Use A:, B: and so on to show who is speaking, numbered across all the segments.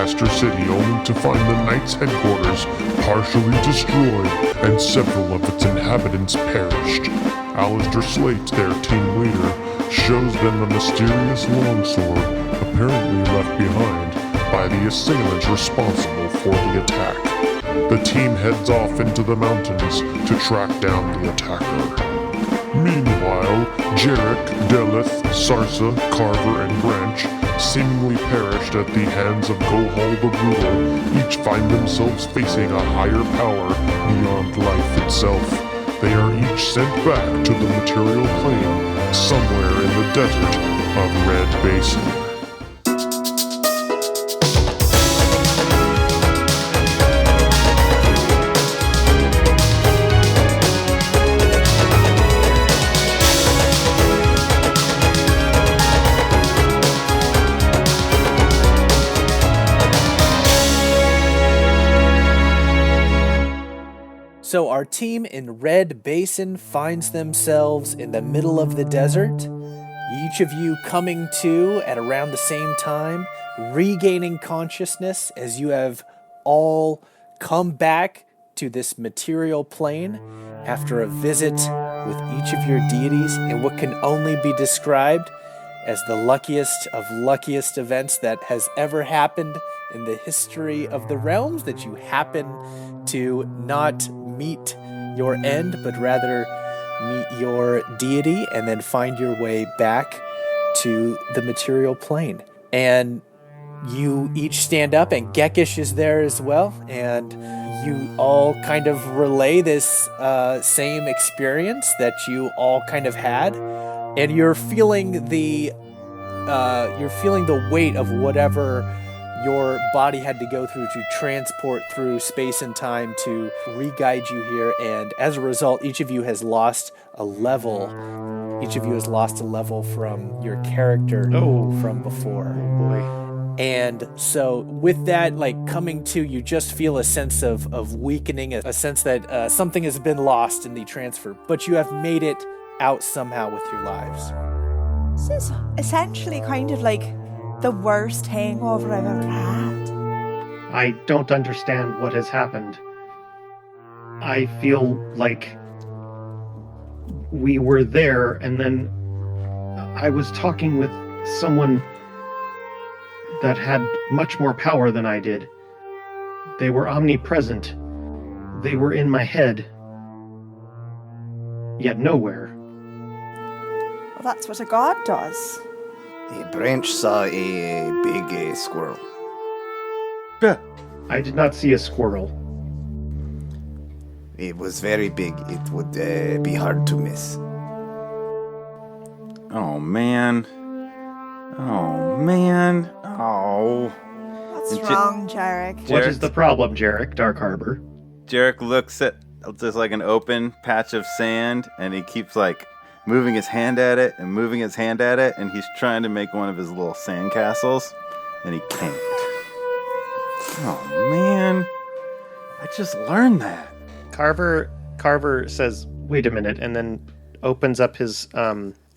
A: Lancaster City only to find the Knights' headquarters partially destroyed and several of its inhabitants perished. Alistair Slate, their team leader, shows them the mysterious longsword apparently left behind by the assailants responsible for the attack. The team heads off into the mountains to track down the attacker. Meanwhile, Jerik, Deleth, Sarsa, Carver, and Branch, seemingly perished at the hands of Gohal the Brutal, each find themselves facing a higher power beyond life itself. They are each sent back to the material plane, somewhere in the desert of Red Basin.
B: So our team in Red Basin finds themselves in the middle of the desert. Each of you coming to at around the same time, regaining consciousness as you have all come back to this material plane after a visit with each of your deities in what can only be described as the luckiest of luckiest events that has ever happened in the history of the realms, that you happen to not meet your end, but rather meet your deity and then find your way back to the material plane. And you each stand up, and Gekish is there as well, and you all kind of relay this same experience that you all kind of had, and you're feeling the weight of whatever your body had to go through to transport through space and time to re-guide you here, and as a result, each of you has lost a level. Each of you has lost a level from your character from before.
C: Oh boy.
B: And so with that, like, coming to, you just feel a sense of weakening, a sense that something has been lost in the transfer, but you have made it out somehow with your lives.
D: This is essentially kind of like the worst hangover I've ever had.
C: I don't understand what has happened. I feel like we were there, and then I was talking with someone that had much more power than I did. They were omnipresent. They were in my head, yet nowhere.
D: Well, that's what a god does.
E: A branch saw a big squirrel.
C: I did not see a squirrel.
E: It was very big. It would be hard to miss.
F: Oh, man. Oh, man. Oh.
D: What's wrong, Jerik?
C: What is the problem, Jerik, Dark Harbor?
F: Jerik looks at just like an open patch of sand, and he keeps like moving his hand at it and moving his hand at it, and he's trying to make one of his little sand castles, and he can't. Oh, man. I just learned that.
C: Carver says, wait a minute, and then opens up his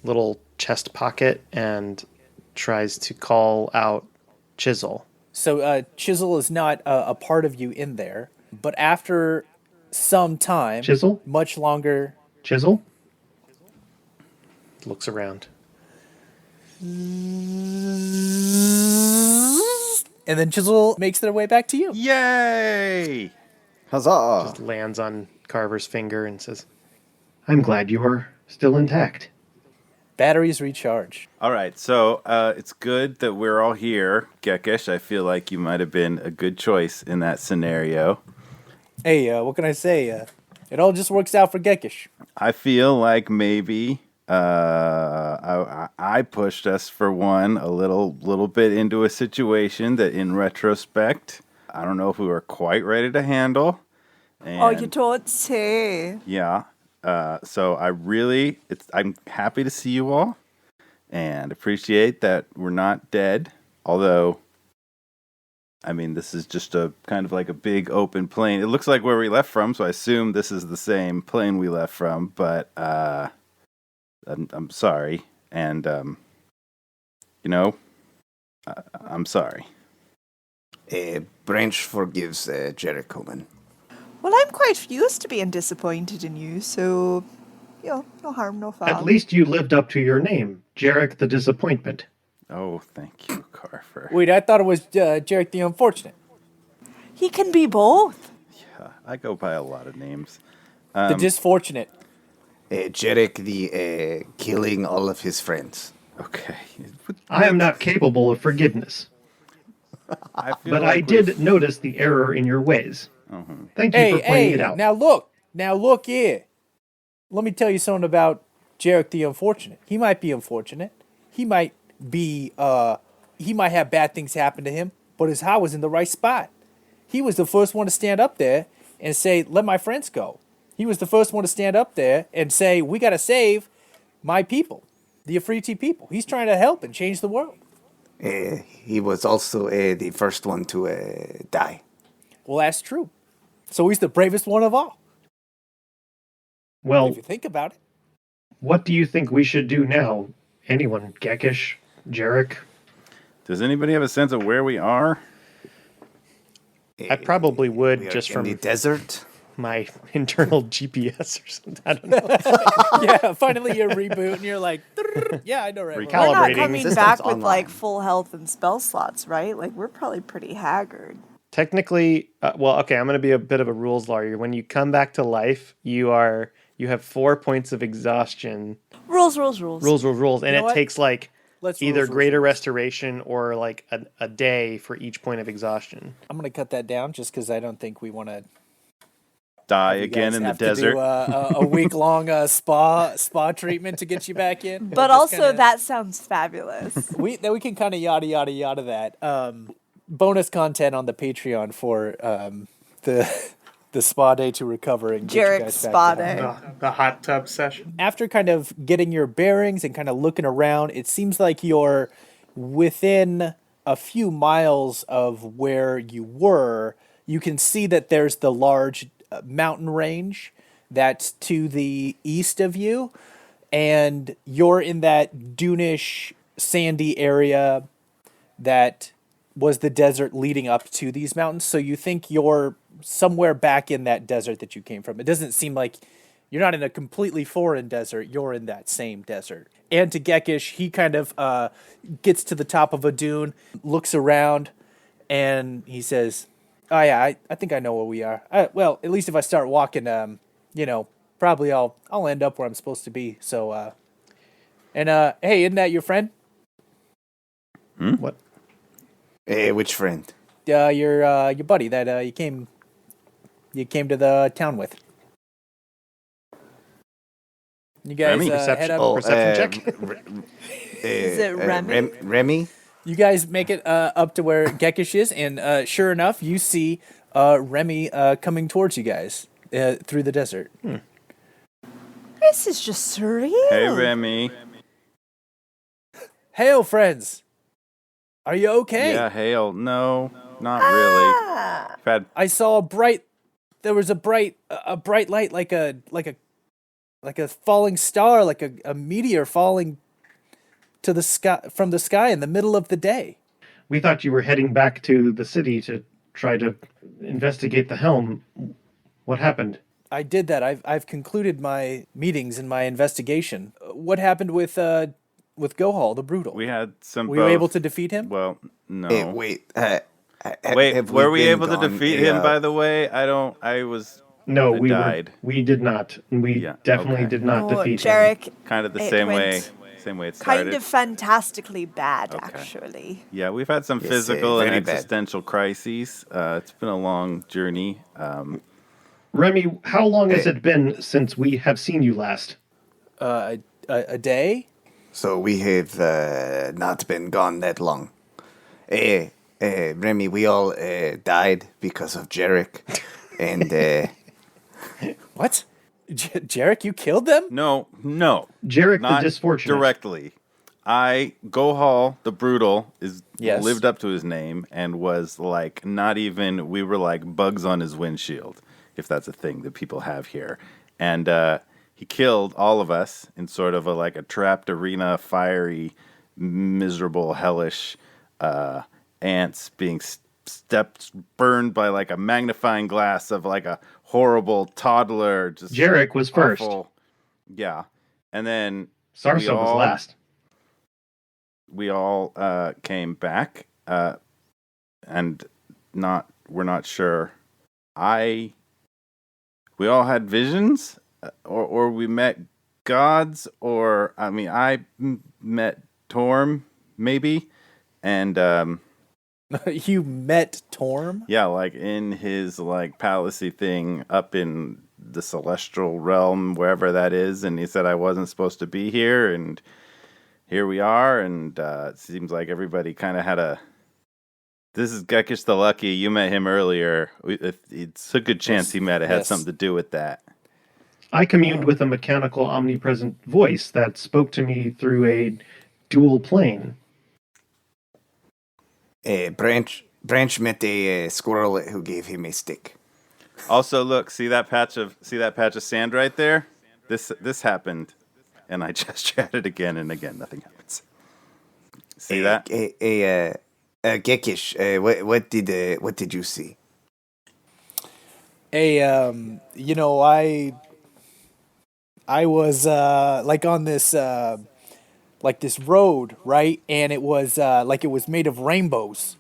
C: little chest pocket and tries to call out Chisel.
B: So Chisel is not a part of you in there, but after some time,
C: Chisel?
B: much longer.
C: Chisel? Looks around.
B: And then Chisel makes their way back to you.
F: Yay!
E: Huzzah!
C: Just lands on Carver's finger and says, I'm glad you are still intact.
B: Batteries recharge.
F: All right, so it's good that we're all here. Gekish, I feel like you might have been a good choice in that scenario.
B: Hey, what can I say? It all just works out for Gekish.
F: I feel like maybe I pushed us for one a little bit into a situation that, in retrospect, I don't know if we were quite ready to handle. And
D: Oh, you don't say.
F: yeah, so I'm happy to see you all, and appreciate that we're not dead. Although, I mean, this is just a kind of like a big open plane. It looks like where we left from, so I assume this is the same plane we left from. But I'm sorry, and I'm sorry.
E: Branch forgives Jerik Coleman.
D: Well, I'm quite used to being disappointed in you, so, no harm, no foul.
C: At least you lived up to your name, Jerik the Disappointment.
F: Oh, thank you, Carver.
B: Wait, I thought it was Jerik the Unfortunate.
D: He can be both.
F: Yeah, I go by a lot of names.
B: The Disfortunate.
E: Jerik the killing all of his friends.
F: Okay.
C: I am not capable of forgiveness,
F: I feel
C: but I did notice the error in your ways. Thank you for pointing it out.
B: Now look here. Let me tell you something about Jerik the Unfortunate. He might be unfortunate. He might have bad things happen to him, but his heart was in the right spot. He was the first one to stand up there and say, let my friends go. He was the first one to stand up there and say, we got to save my people, the Afriti people. He's trying to help and change the world.
E: He was also the first one to die.
B: Well, that's true. So he's the bravest one of all,
C: Well,
B: if you think about it.
C: what do you think we should do now? Anyone? Gekish? Jerik?
F: Does anybody have a sense of where we are?
G: I probably would
E: We are
G: just
E: in
G: from
E: the desert.
G: my internal GPS or something. I don't know.
B: Yeah, finally you reboot and you're like, yeah, I know right.
G: Recal-
D: We're not
G: Calibrating
D: coming
E: systems
D: back with,
E: online.
D: full health and spell slots, right? Like, we're probably pretty haggard.
G: Technically, well, okay, I'm going to be a bit of a rules lawyer. When you come back to life, you have 4 points of exhaustion.
D: Rules.
G: Rules, and
B: know
G: it
B: what?
G: takes
B: Let's
G: either
B: rules.
G: greater restoration or a day for each point of exhaustion.
B: I'm gonna cut that down just because I don't think we want to
F: Die again in the desert?
B: Do a week long spa treatment to get you back in.
D: But also, that sounds fabulous.
B: we can kind of yada that. Bonus content on the Patreon for the spa day to recover and get you
D: Jerik
B: guys back
D: spa
B: to health.
D: day.
H: The hot tub session.
B: After kind of getting your bearings and kind of looking around, it seems like you're within a few miles of where you were. You can see that there's the large mountain range that's to the east of you, and you're in that dunish, sandy area that was the desert leading up to these mountains. So you think you're somewhere back in that desert that you came from. It doesn't seem like you're not in a completely foreign desert. You're in that same desert. And to Gekish, he kind of gets to the top of a dune, looks around, and he says, oh yeah, I think I know where we are. Well, at least if I start walking, probably I'll end up where I'm supposed to be. So, hey, isn't that your friend?
G: What?
E: Which friend?
B: Your buddy that you came to the town with. You guys
F: Remy?
B: head up.
G: Perception check.
D: Is it Remy?
E: Remy?
B: You guys make it up to where Gekish is, and sure enough, you see Remy coming towards you guys through the desert.
D: This is just surreal.
F: Hey, Remy.
B: Hail, friends! Are you okay?
F: Yeah, hail. No, not really.
D: Ah,
F: Had
B: I saw there was a bright light like a falling star, like a meteor falling to the sky from the sky in the middle of the day.
C: We thought you were heading back to the city to try to investigate the helm. What happened?
B: I did that. I've concluded my meetings and my investigation. What happened with Gohal the Brutal?
F: we had some.
B: Were you able to defeat him?
F: Well, no.
E: Wait.
F: Wait,
E: have
F: were we
E: been
F: able to
E: gone
F: defeat
E: a,
F: him? By the way, I was
C: No,
F: I
C: we
F: died.
C: we did not. We
F: Yeah,
C: definitely
F: okay.
C: did not
D: no,
C: defeat him.
D: Jerik,
F: kind of the
D: It
F: same way.
D: went
F: Same way it started.
D: kind of fantastically bad,
F: Okay.
D: actually.
F: Yeah, we've had some
E: Yes,
F: physical and
E: very bad.
F: existential crises. It's been a long journey.
C: Remy, how long has it been since we have seen you last?
B: A day?
E: So we have not been gone that long. Remy, we all died because of Jerik. And
B: What? Jerik, you killed them?
F: No,
C: Jerik
F: not
C: the Disfortunate.
F: directly. Gohal the Brutal
B: Yes.
F: lived up to his name and was like not even. We were like bugs on his windshield, if that's a thing that people have here. And he killed all of us in sort of a trapped arena, fiery, miserable, hellish ants being steps burned by like a magnifying glass of like a horrible toddler. Just
C: Jerik was first.
F: awful. Yeah. And then
C: Sarsa was last.
F: We all came back and we're not sure. We all had visions or we met gods or I met Torm maybe and
B: You met Torm?
F: yeah, like in his like palacey thing up in the celestial realm, wherever that is, and he said I wasn't supposed to be here, and here we are, and it seems like everybody kind of had a... This is Gekish the Lucky. You met him earlier. It's a good chance he might have had something to do with that.
C: I communed with a mechanical omnipresent voice that spoke to me through a dual plane.
E: Branch met a squirrel who gave him a stick.
F: Also, look, see that patch of sand right there? This happened, and I just chatted again and again. Nothing happens. See that?
E: Gekish, what did you see?
B: I was like on this like this road, right? And it was like it was made of rainbows.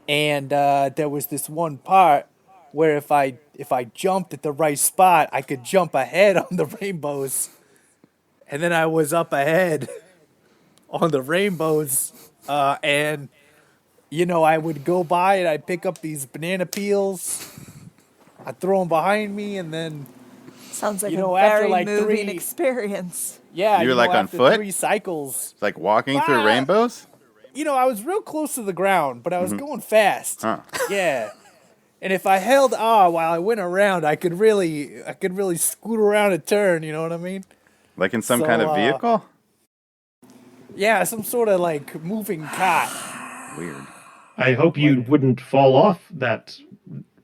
B: And there was this one part where if I jumped at the right spot, I could jump ahead on the rainbows. And then I was up ahead on the rainbows, and I would go by and I'd pick up these banana peels. I'd throw them behind me, and then
D: Sounds like a
B: after
D: very
B: like
D: moving
B: 3
D: experience.
B: Yeah,
F: You were like on
B: after
F: foot?
B: 3 cycles.
F: It's like walking through rainbows?
B: I was real close to the ground, but I was going fast.
F: Huh.
B: Yeah. And if I held R while I went around, I could really scoot around a turn, you know what I mean?
F: Like in some kind of vehicle?
B: Yeah, some sort of like moving cot.
F: Weird.
C: I hope you wouldn't fall off that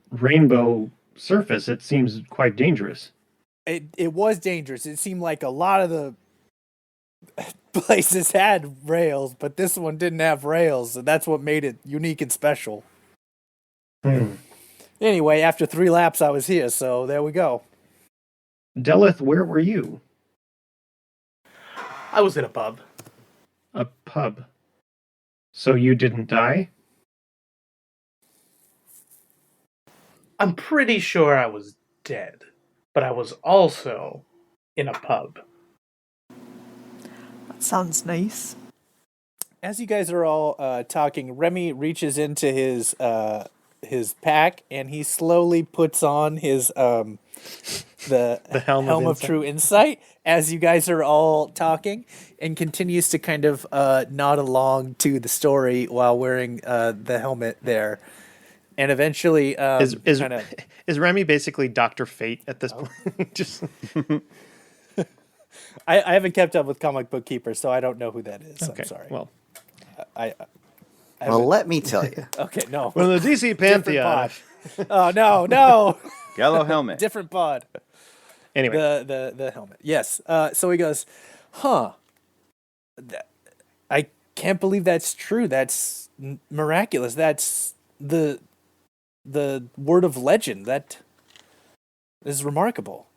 C: rainbow surface. It seems quite dangerous.
B: It was dangerous. It seemed like a lot of the places had rails, but this one didn't have rails, and that's what made it unique and special. Anyway, after 3 laps, I was here, so there we go.
C: Deleth, where were you?
H: I was in a pub.
C: A pub. So you didn't die?
H: I'm pretty sure I was dead, but I was also in a pub.
D: That sounds nice.
B: As you guys are all talking, Remy reaches into his pack and he slowly puts on his the helm of true insight as you guys are all talking, and continues to kind of nod along to the story while wearing the helmet there. And eventually,
G: is Remy basically Dr. Fate at this point? Just
B: I haven't kept up with Comic Book Keeper, so I don't know who that is.
G: okay.
B: I'm sorry.
G: Well,
E: Well, let me tell you.
B: okay, no.
G: from the DC Pantheon.
B: Oh no.
F: Yellow helmet.
B: Different pod.
G: Anyway,
B: The helmet. Yes. So he goes, huh. I can't believe that's true. That's miraculous. That's the word of legend. That is remarkable.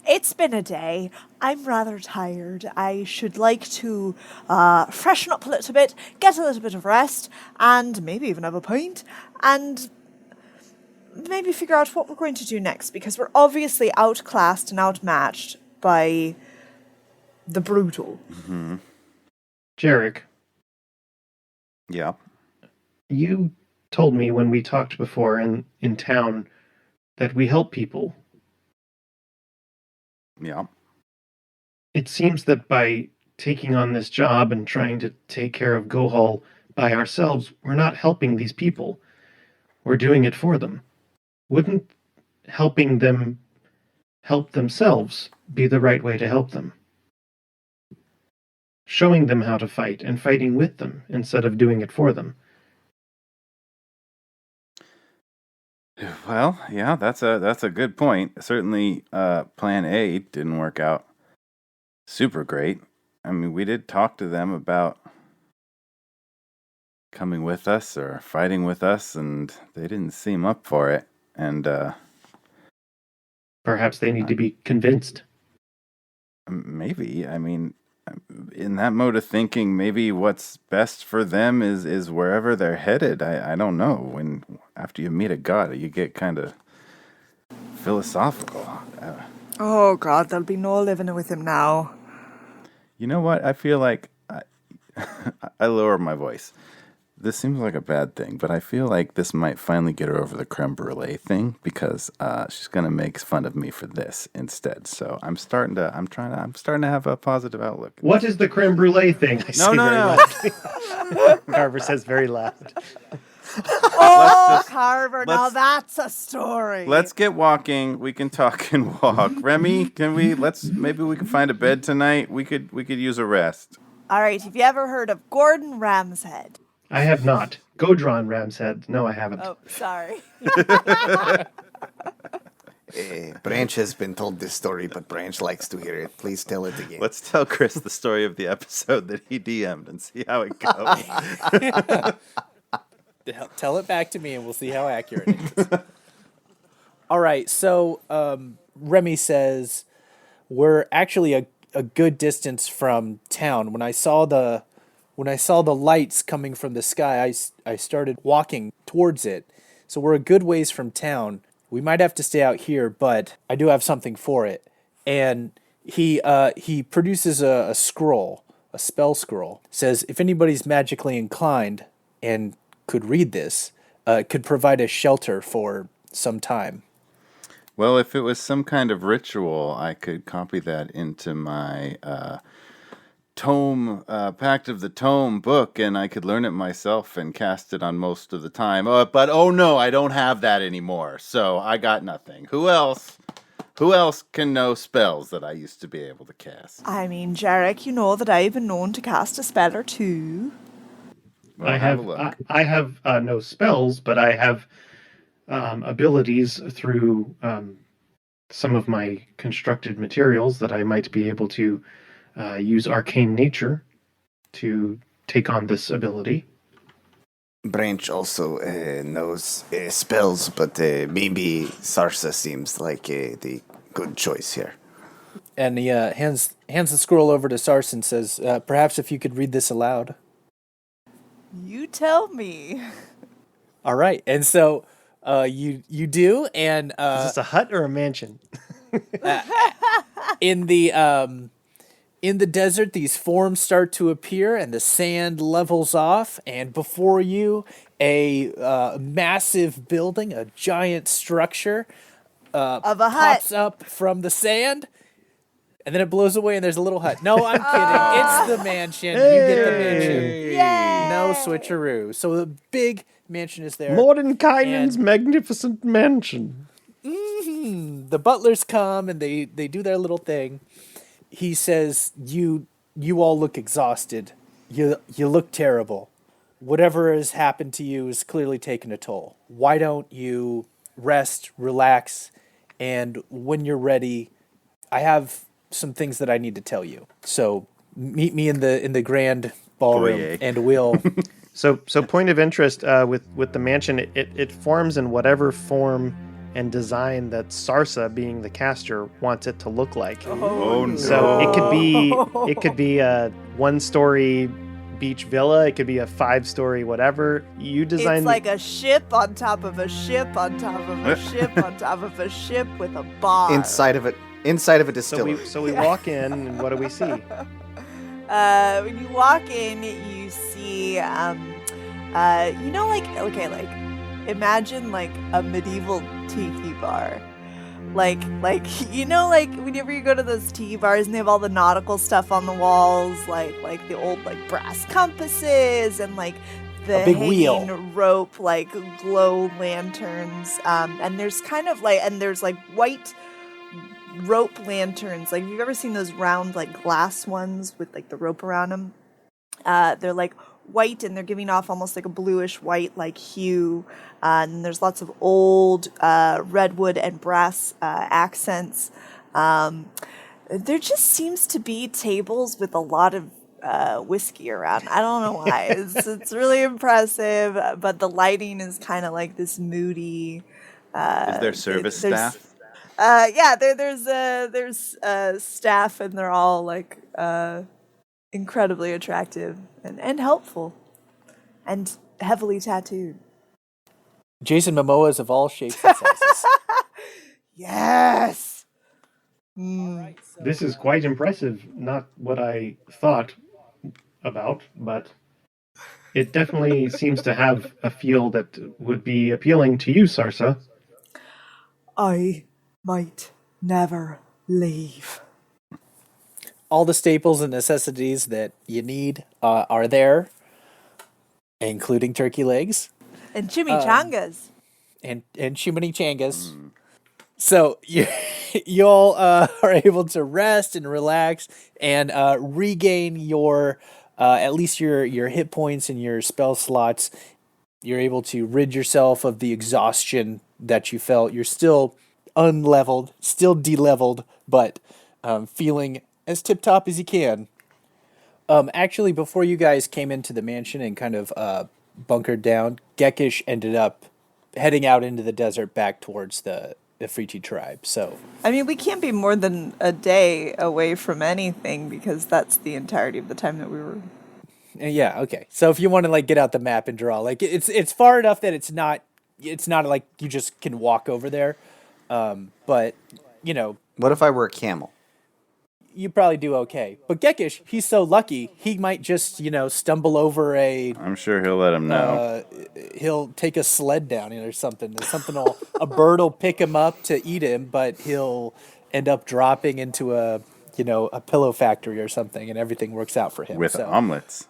D: It's been a day. I'm rather tired. I should like to freshen up a little bit, get a little bit of rest, and maybe even have a pint, and maybe figure out what we're going to do next, because we're obviously outclassed and outmatched by the brutal.
F: Mm-hmm.
C: Jerik,
F: Yeah.
C: you told me when we talked before in town that we help people.
F: Yeah.
C: It seems that by taking on this job and trying to take care of Gohal by ourselves, we're not helping these people. We're doing it for them. Wouldn't helping them help themselves be the right way to help them? Showing them how to fight and fighting with them instead of doing it for them.
F: Well, yeah, that's a good point. Certainly, Plan A didn't work out super great. I mean, we did talk to them about coming with us or fighting with us, and they didn't seem up for it. And
C: Perhaps they need to be convinced.
F: maybe, I mean, in that mode of thinking, maybe what's best for them is wherever they're headed. I don't know. After you meet a god, you get kind of philosophical.
D: Oh God, there'll be no living with him now.
F: You know what? I feel like I lower my voice. This seems like a bad thing, but I feel like this might finally get her over the creme brulee thing, because she's gonna make fun of me for this instead. So I'm starting to have a positive outlook.
C: What is the creme brulee thing?
F: No.
G: Carver says very loud.
D: Oh, Carver, now that's a story.
F: Let's get walking. We can talk and walk. Remy, maybe we can find a bed tonight. We could use a rest.
D: All right, have you ever heard of Gordon Ramshead?
C: I have not. Godron Ramshead. No, I haven't.
D: Oh, sorry.
E: Branch has been told this story, but Branch likes to hear it. Please tell it again.
F: Let's tell Chris the story of the episode that he DM'd and see how it goes.
B: Tell it back to me and we'll see how accurate it is. All right, so Remy says we're actually a good distance from town. When I saw the lights coming from the sky, I started walking towards it. So we're a good ways from town. We might have to stay out here, but I do have something for it. And he produces a scroll, a spell scroll. Says if anybody's magically inclined and could read this, could provide a shelter for some time.
F: Well, if it was some kind of ritual, I could copy that into my tome, Pact of the Tome book, and I could learn it myself and cast it on most of the time. But oh no, I don't have that anymore, so I got nothing. Who else can know spells that I used to be able to cast?
D: I mean, Jerik, you know that I've been known to cast a spell or two.
F: Well,
C: I
F: have a look.
C: have no spells, but I have abilities through some of my constructed materials that I might be able to use arcane nature to take on this ability.
E: Branch also knows spells, but maybe Sarsa seems like the good choice here.
B: And he hands the scroll over to Sarsa and says, perhaps if you could read this aloud.
D: You tell me.
B: All right, and so you do, and
G: Is this a hut or a mansion?
B: in the desert, these forms start to appear, and the sand levels off, and before you, a massive building, a giant structure,
D: Of a hut.
B: pops up from the sand, and then it blows away, and there's a little hut. No, I'm kidding. It's the mansion. You get the mansion.
D: Yay!
B: No switcheroo. So the big mansion is there.
G: Mordenkainen's magnificent mansion.
B: The butlers come, and they do their little thing. He says, you all look exhausted. You look terrible. Whatever has happened to you has clearly taken a toll. Why don't you rest, relax, and when you're ready, I have some things that I need to tell you. So meet me in the grand ballroom,
F: Foyer.
B: and we'll...
G: So point of interest with the mansion, it forms in whatever form and design that Sarsa, being the caster, wants it to look like.
F: Oh no!
G: So it could be a 1-story beach villa. It could be a 5-story whatever. You design.
D: It's like a ship on top of a ship on top of a ship on top of a ship with a bar.
E: Inside of a distillery.
G: So we walk in, and what do we see?
D: When you walk in, you see, imagine like a medieval tiki bar. Like whenever you go to those tiki bars and they have all the nautical stuff on the walls, like the old brass compasses and the
B: A big
D: hanging
B: wheel.
D: rope, glow lanterns, and there's there's white rope lanterns. If you've ever seen those round glass ones with the rope around them, they're white, and they're giving off almost a bluish white hue, and there's lots of old redwood and brass accents. There just seems to be tables with a lot of whiskey around. I don't know why. It's really impressive, but the lighting is kind of like this moody.
F: Is there service staff?
D: There's staff, and they're all like incredibly attractive and helpful, and heavily tattooed.
B: Jason Momoa's of all shapes and sizes.
D: Yes.
C: This is quite impressive. Not what I thought about, but it definitely seems to have a feel that would be appealing to you, Sarsa.
D: I might never leave.
B: All the staples and necessities that you need are there, including turkey legs
D: And chimichangas.
B: and chimichangas. So you all are able to rest and relax and regain your at least your hit points and your spell slots. You're able to rid yourself of the exhaustion that you felt. You're still unleveled, still deleveled, but feeling as tip-top as you can. Actually, before you guys came into the mansion and kind of bunkered down, Gekish ended up heading out into the desert back towards the Ifriti tribe. So
D: I mean, we can't be more than a day away from anything because that's the entirety of the time that we were.
B: yeah, okay. So if you want to like get out the map and draw, like it's far enough that it's not like you just can walk over there. But you know,
E: What if I were a camel?
B: you probably do okay. But Gekish, he's so lucky, he might just, stumble over
F: I'm sure he'll let him know.
B: he'll take a sled down or something. A bird will pick him up to eat him, but he'll end up dropping into a pillow factory or something, and everything works out for him.
F: With omelets.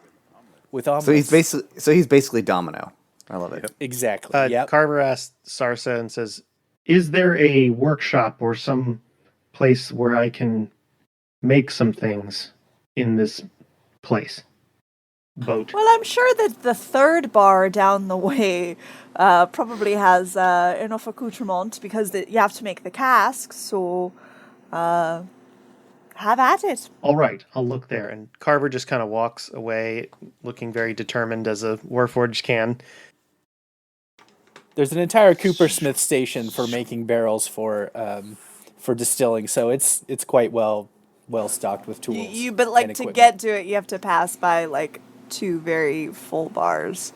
B: With omelets.
E: So he's basically Domino. I love it.
B: Exactly. Yep.
G: Carver asks Sarsa and says,
C: Is there a workshop or some place where I can make some things in this place? Boat.
D: Well, I'm sure that the third bar down the way probably has enough accoutrement because you have to make the casks. So have at it.
C: All right, I'll look there.
G: and Carver just kind of walks away, looking very determined as a Warforged can.
B: There's an entire coopersmith station for making barrels for distilling, so it's quite well stocked with tools.
D: But like
B: and
D: to
B: equipment.
D: get to it, you have to pass by like 2 very full bars.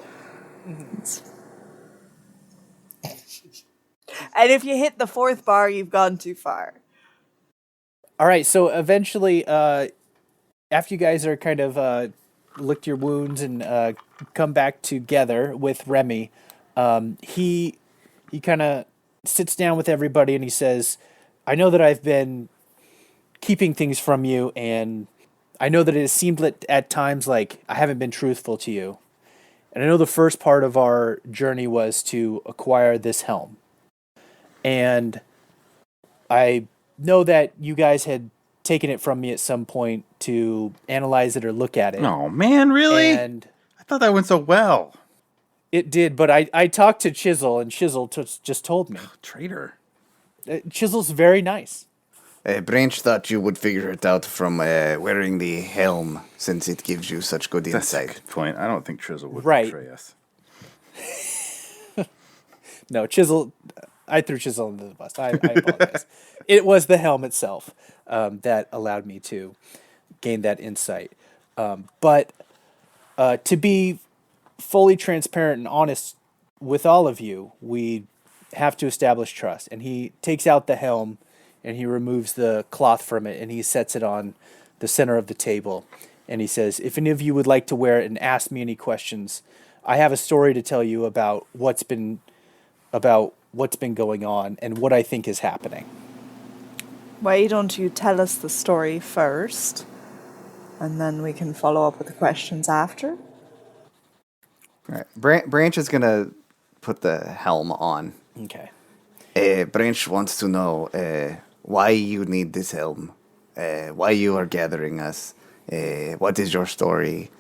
D: And if you hit the 4th bar, you've gone too far.
B: All right, so eventually, after you guys are kind of licked your wounds and come back together with Remy, he kind of sits down with everybody and he says, I know that I've been keeping things from you, and I know that it has seemed at times like I haven't been truthful to you. And I know the first part of our journey was to acquire this helm. And I know that you guys had taken it from me at some point to analyze it or look at it.
F: Oh, man, really?
B: And
F: I thought that went so well.
B: it did, but I talked to Chisel, and Chisel just told me.
F: Traitor.
B: Chisel's very nice.
E: Branch thought you would figure it out from wearing the helm, since it gives you such good
F: That's a
E: insight.
F: good point. I don't think Chisel would
B: Right.
F: betray us.
B: No, Chisel. I threw Chisel under the bus. I apologize. It was the helm itself that allowed me to gain that insight. But to be fully transparent and honest with all of you, we have to establish trust. And he takes out the helm and he removes the cloth from it and he sets it on the center of the table. And he says, if any of you would like to wear it and ask me any questions, I have a story to tell you about what's been going on and what I think is happening.
D: Why don't you tell us the story first, and then we can follow up with the questions after?
E: Right. Branch is gonna put the helm on.
B: Okay.
E: Branch wants to know why you need this helm, why you are gathering us, what is your story,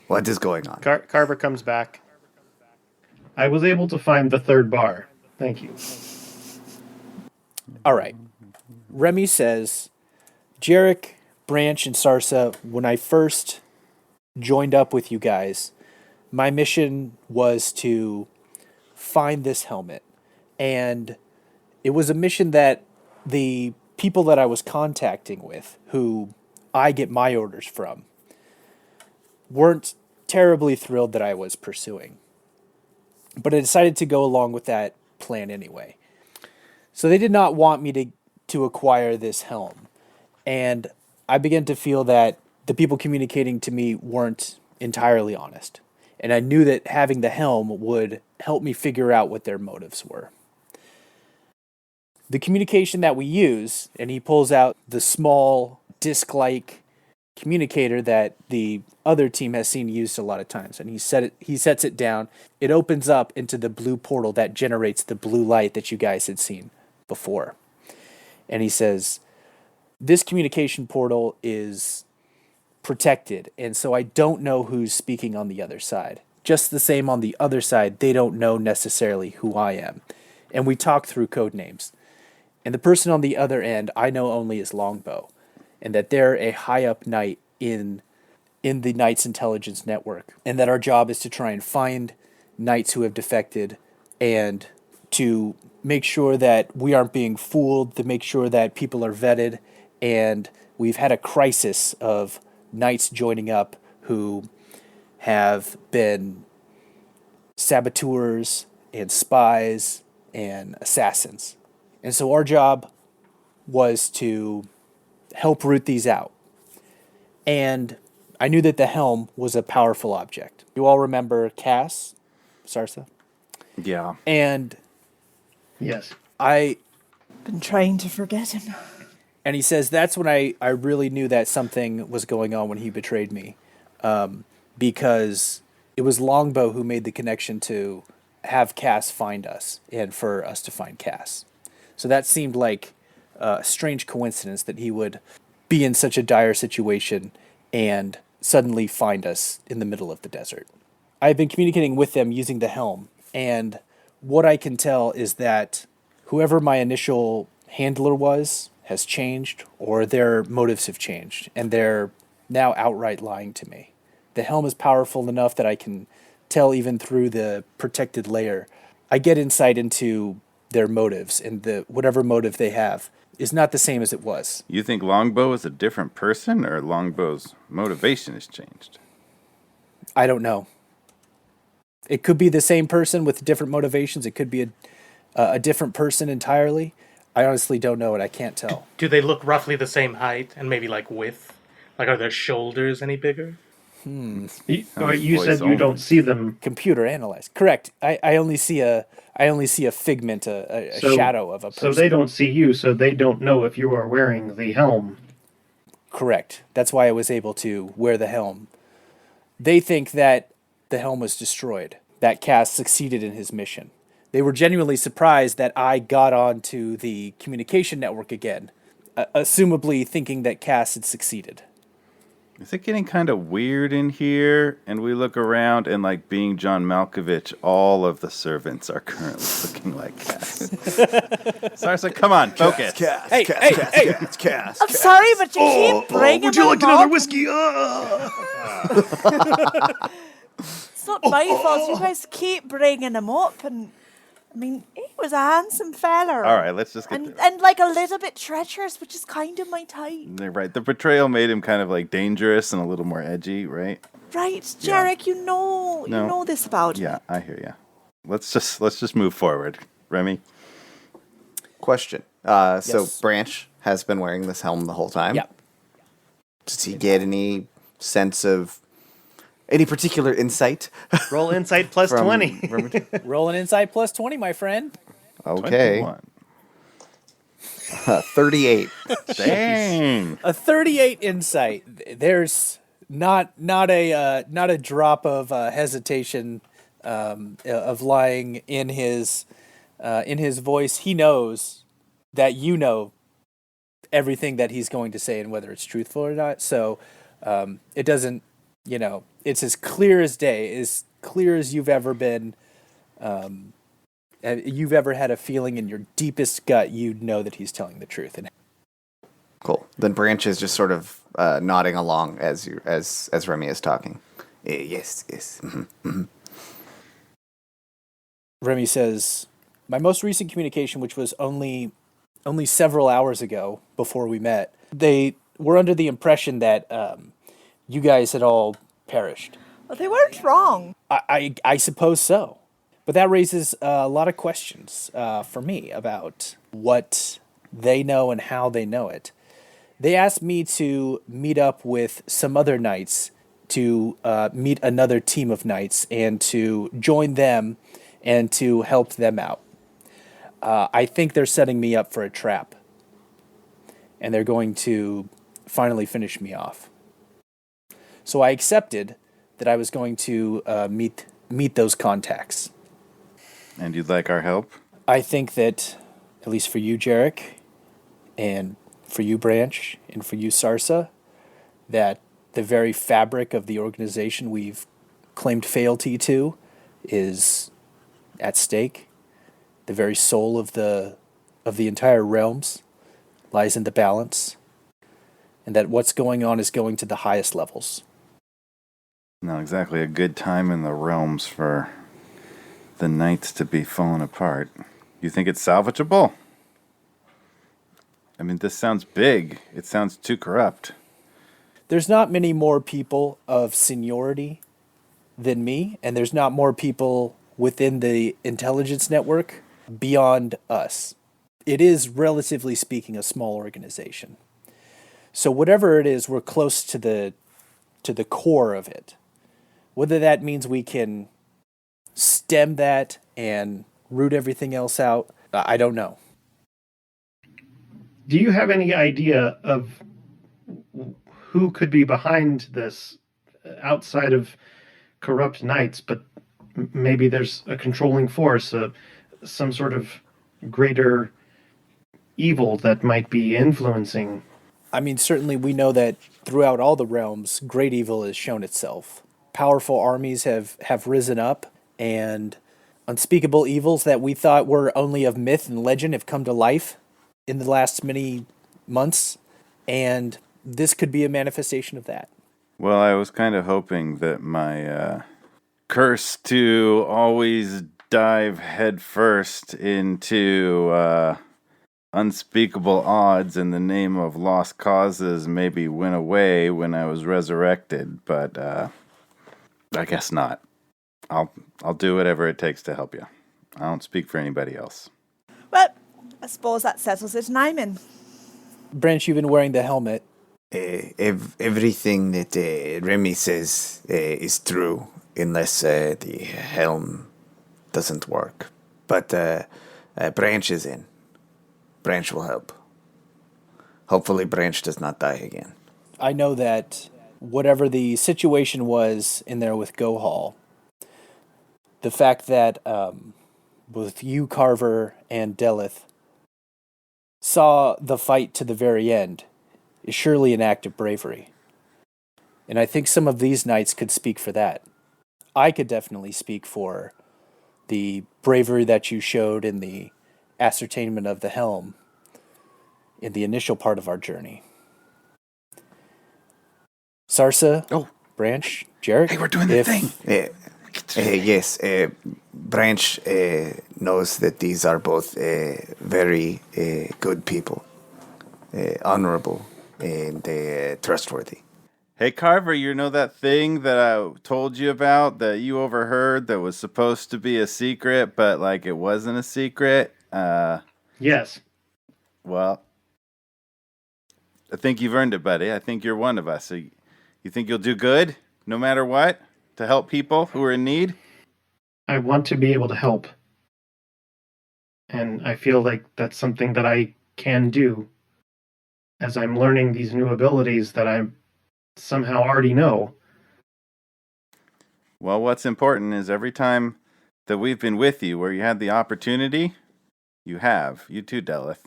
E: what is going on.
G: Carver comes back.
C: I was able to find the 3rd bar. Thank you.
B: All right. Remy says, Jerik Branch and Sarsa, when I first joined up with you guys, my mission was to find this helmet. And it was a mission that the people that I was contacting with, who I get my orders from, weren't terribly thrilled that I was pursuing. But I decided to go along with that plan anyway. So they did not want me to acquire this helm. And I began to feel that the people communicating to me weren't entirely honest. And I knew that having the helm would help me figure out what their motives were. The communication that we use, and he pulls out the small disc-like communicator that the other team has seen used a lot of times, and he sets it down. It opens up into the blue portal that generates the blue light that you guys had seen before. And he says, this communication portal is protected, and so I don't know who's speaking on the other side. Just the same on the other side, they don't know necessarily who I am. And we talk through code names. And the person on the other end I know only as Longbow, and that they're a high-up knight in the Knights Intelligence Network, and that our job is to try and find knights who have defected and to make sure that we aren't being fooled, to make sure that people are vetted, and we've had a crisis of knights joining up who have been saboteurs and spies and assassins. And so our job was to help root these out. And I knew that the helm was a powerful object. You all remember Cass, Sarsa?
F: Yeah.
B: And
C: Yes.
D: Been trying to forget him.
B: And he says, that's when I really knew that something was going on when he betrayed me. Because it was Longbow who made the connection to have Cass find us and for us to find Cass. So that seemed like a strange coincidence that he would be in such a dire situation and suddenly find us in the middle of the desert. I've been communicating with them using the helm, and what I can tell is that whoever my initial handler was has changed, or their motives have changed, and they're now outright lying to me. The helm is powerful enough that I can tell even through the protected layer. I get insight into their motives, and whatever motive they have is not the same as it was.
F: You think Longbow is a different person, or Longbow's motivation has changed?
B: I don't know. It could be the same person with different motivations. It could be a different person entirely. I honestly don't know, and I can't tell.
H: Do they look roughly the same height and maybe like width? Like, are their shoulders any bigger?
C: You said you don't see them.
B: Computer analyzed. Correct. I only see a figment, a shadow of a person.
C: So they don't see you, so they don't know if you are wearing the helm.
B: Correct. That's why I was able to wear the helm. They think that the helm was destroyed, that Cass succeeded in his mission. They were genuinely surprised that I got onto the communication network again, assumably thinking that Cass had succeeded.
F: Is it getting kind of weird in here? And we look around, and like being John Malkovich, all of the servants are currently looking like Cass. Sarsa, come on, focus.
E: Cass,
B: Hey,
E: Cass,
B: hey,
E: Cass,
B: hey.
E: Cass, Cass,
D: I'm
E: Cass.
D: sorry, but you keep bringing
C: Would you
D: them
C: like another
D: up.
C: whiskey?
D: It's not my fault. You guys keep bringing him up, and I mean, he was a handsome fella.
F: All right, let's just get
D: and like a little bit treacherous, which is kind of my type.
F: right. The betrayal made him kind of like dangerous and a little more edgy, right?
D: Right, Jerik, you know this about me.
F: Yeah, I hear you. Let's just move forward, Remy.
E: Question. So
B: Yes.
E: Branch has been wearing this helm the whole time.
B: Yeah.
E: Does he get any sense of any particular insight?
G: Roll insight plus
E: from
G: 20.
B: Roll an insight plus 20, my friend.
E: Okay.
F: 21.
E: 38.
F: Dang.
B: A 38 insight. There's not a drop of hesitation of lying in his voice. He knows that you know everything that he's going to say and whether it's truthful or not. So it doesn't, it's as clear as day, as clear as you've ever been. You've ever had a feeling in your deepest gut, you know that he's telling the truth. And
E: Cool. Then Branch is just sort of nodding along as Remy is talking. Yes.
B: Remy says, my most recent communication, which was only several hours ago before we met, they were under the impression that you guys had all perished.
D: Well, they weren't wrong.
B: I suppose so. But that raises a lot of questions for me about what they know and how they know it. They asked me to meet up with some other knights to meet another team of knights and to join them and to help them out. I think they're setting me up for a trap. And they're going to finally finish me off. So I accepted that I was going to meet those contacts.
F: And you'd like our help?
B: I think that, at least for you, Jerik, and for you, Branch, and for you, Sarsa, that the very fabric of the organization we've claimed fealty to is at stake. The very soul of the entire realms lies in the balance, and that what's going on is going to the highest levels.
F: Not exactly a good time in the realms for the knights to be falling apart. You think it's salvageable? I mean, this sounds big. It sounds too corrupt.
B: There's not many more people of seniority than me, and there's not more people within the intelligence network beyond us. It is, relatively speaking, a small organization. So whatever it is, we're close to the core of it. Whether that means we can stem that and root everything else out, I don't know.
C: Do you have any idea of who could be behind this outside of corrupt knights, but maybe there's a controlling force, some sort of greater evil that might be influencing?
B: I mean, certainly we know that throughout all the realms, great evil has shown itself. Powerful armies have risen up, and unspeakable evils that we thought were only of myth and legend have come to life in the last many months, and this could be a manifestation of that.
F: Well, I was kind of hoping that my curse to always dive headfirst into unspeakable odds in the name of lost causes maybe went away when I was resurrected, but I guess not. I'll do whatever it takes to help you. I don't speak for anybody else.
D: Well, I suppose that settles it, and I'm in.
B: Branch, you've been wearing the helmet.
E: Everything that Remy says is true, unless the helm doesn't work. But Branch is in. Branch will help. Hopefully Branch does not die again.
B: I know that whatever the situation was in there with Go Hall, the fact that both you, Carver, and Deleth saw the fight to the very end is surely an act of bravery. And I think some of these knights could speak for that. I could definitely speak for the bravery that you showed in the ascertainment of the helm in the initial part of our journey. Sarsa, Branch, Jerik.
F: Hey, we're doing the thing.
E: Yes, Branch knows that these are both very good people, honorable and trustworthy.
F: Hey, Carver, you know that thing that I told you about that you overheard that was supposed to be a secret, but like it wasn't a secret?
C: Yes.
F: Well, I think you've earned it, buddy. I think you're one of us. So you think you'll do good, no matter what, to help people who are in need?
C: I want to be able to help. And I feel like that's something that I can do as I'm learning these new abilities that I somehow already know.
F: Well, what's important is every time that we've been with you where you had the opportunity, you have. You too, Deleth.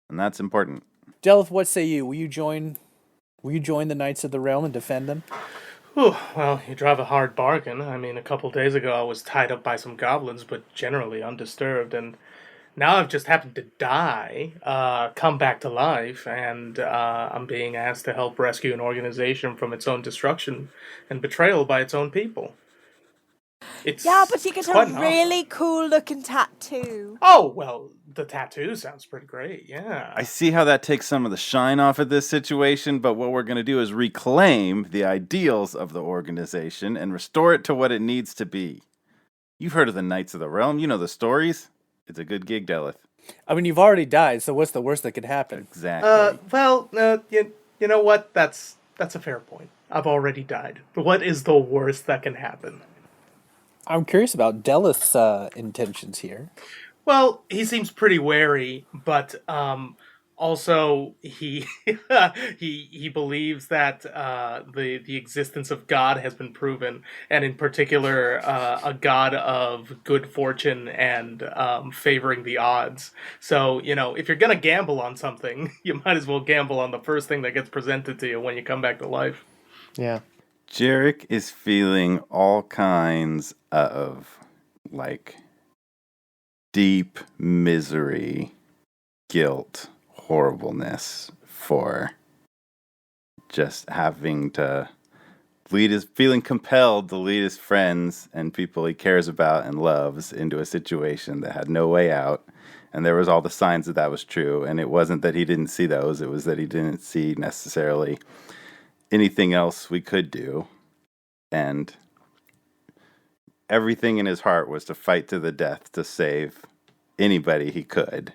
F: And that's important.
B: Deleth, what say you? Will you join the Knights of the Realm and defend them?
H: Whew, well, you drive a hard bargain. I mean, a couple days ago I was tied up by some goblins, but generally undisturbed, and Now I've just happened to die, come back to life, and I'm being asked to help rescue an organization from its own destruction and betrayal by its own people.
D: Yeah, but you
H: it's
D: get
H: quite
D: a
H: an
D: really cool looking tattoo.
H: Oh, well, the tattoo sounds pretty great, yeah.
F: I see how that takes some of the shine off of this situation, but what we're going to do is reclaim the ideals of the organization and restore it to what it needs to be. You've heard of the Knights of the Realm. You know the stories. It's a good gig, Deleth.
B: I mean, you've already died, so what's the worst that could happen?
F: Exactly.
H: You know what? That's a fair point. I've already died. What is the worst that can happen?
B: I'm curious about Deleth's intentions here.
H: Well, he seems pretty wary, but also he he believes that the existence of God has been proven, and in particular a god of good fortune and favoring the odds. So, if you're gonna gamble on something, you might as well gamble on the first thing that gets presented to you when you come back to life.
G: Yeah.
F: Jerik is feeling all kinds of, deep misery, guilt, horribleness for just having to feeling compelled to lead his friends and people he cares about and loves into a situation that had no way out. And there was all the signs that was true. And it wasn't that he didn't see those. It was that he didn't see necessarily anything else we could do. And everything in his heart was to fight to the death to save anybody he could.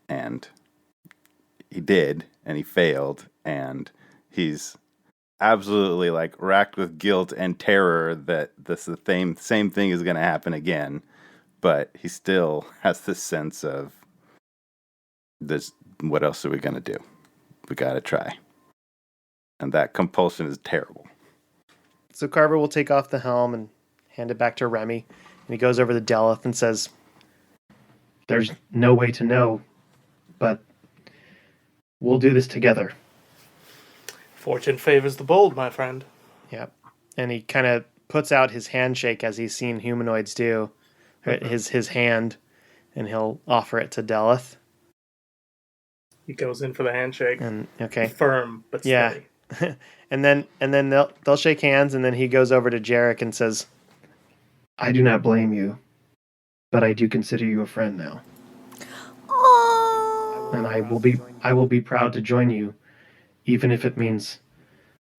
F: And he did, and he failed, and he's absolutely racked with guilt and terror that the same thing is going to happen again. But he still has this sense of this. What else are we going to do? We got to try. And that compulsion is terrible.
G: So Carver will take off the helm and hand it back to Remy. And he goes over to Deleth and says,
C: There's no way to know, but we'll do this together.
H: Fortune favors the bold, my friend.
G: Yep. And he kind of puts out his handshake as he's seen humanoids do. His hand, and he'll offer it to Deleth.
H: He goes in for the handshake.
G: And okay.
H: Firm, but steady.
G: Yeah. and then they'll shake hands, and then he goes over to Jerik and says,
C: I do not blame you, but I do consider you a friend now.
D: Aww.
C: And I will be proud to join you, even if it means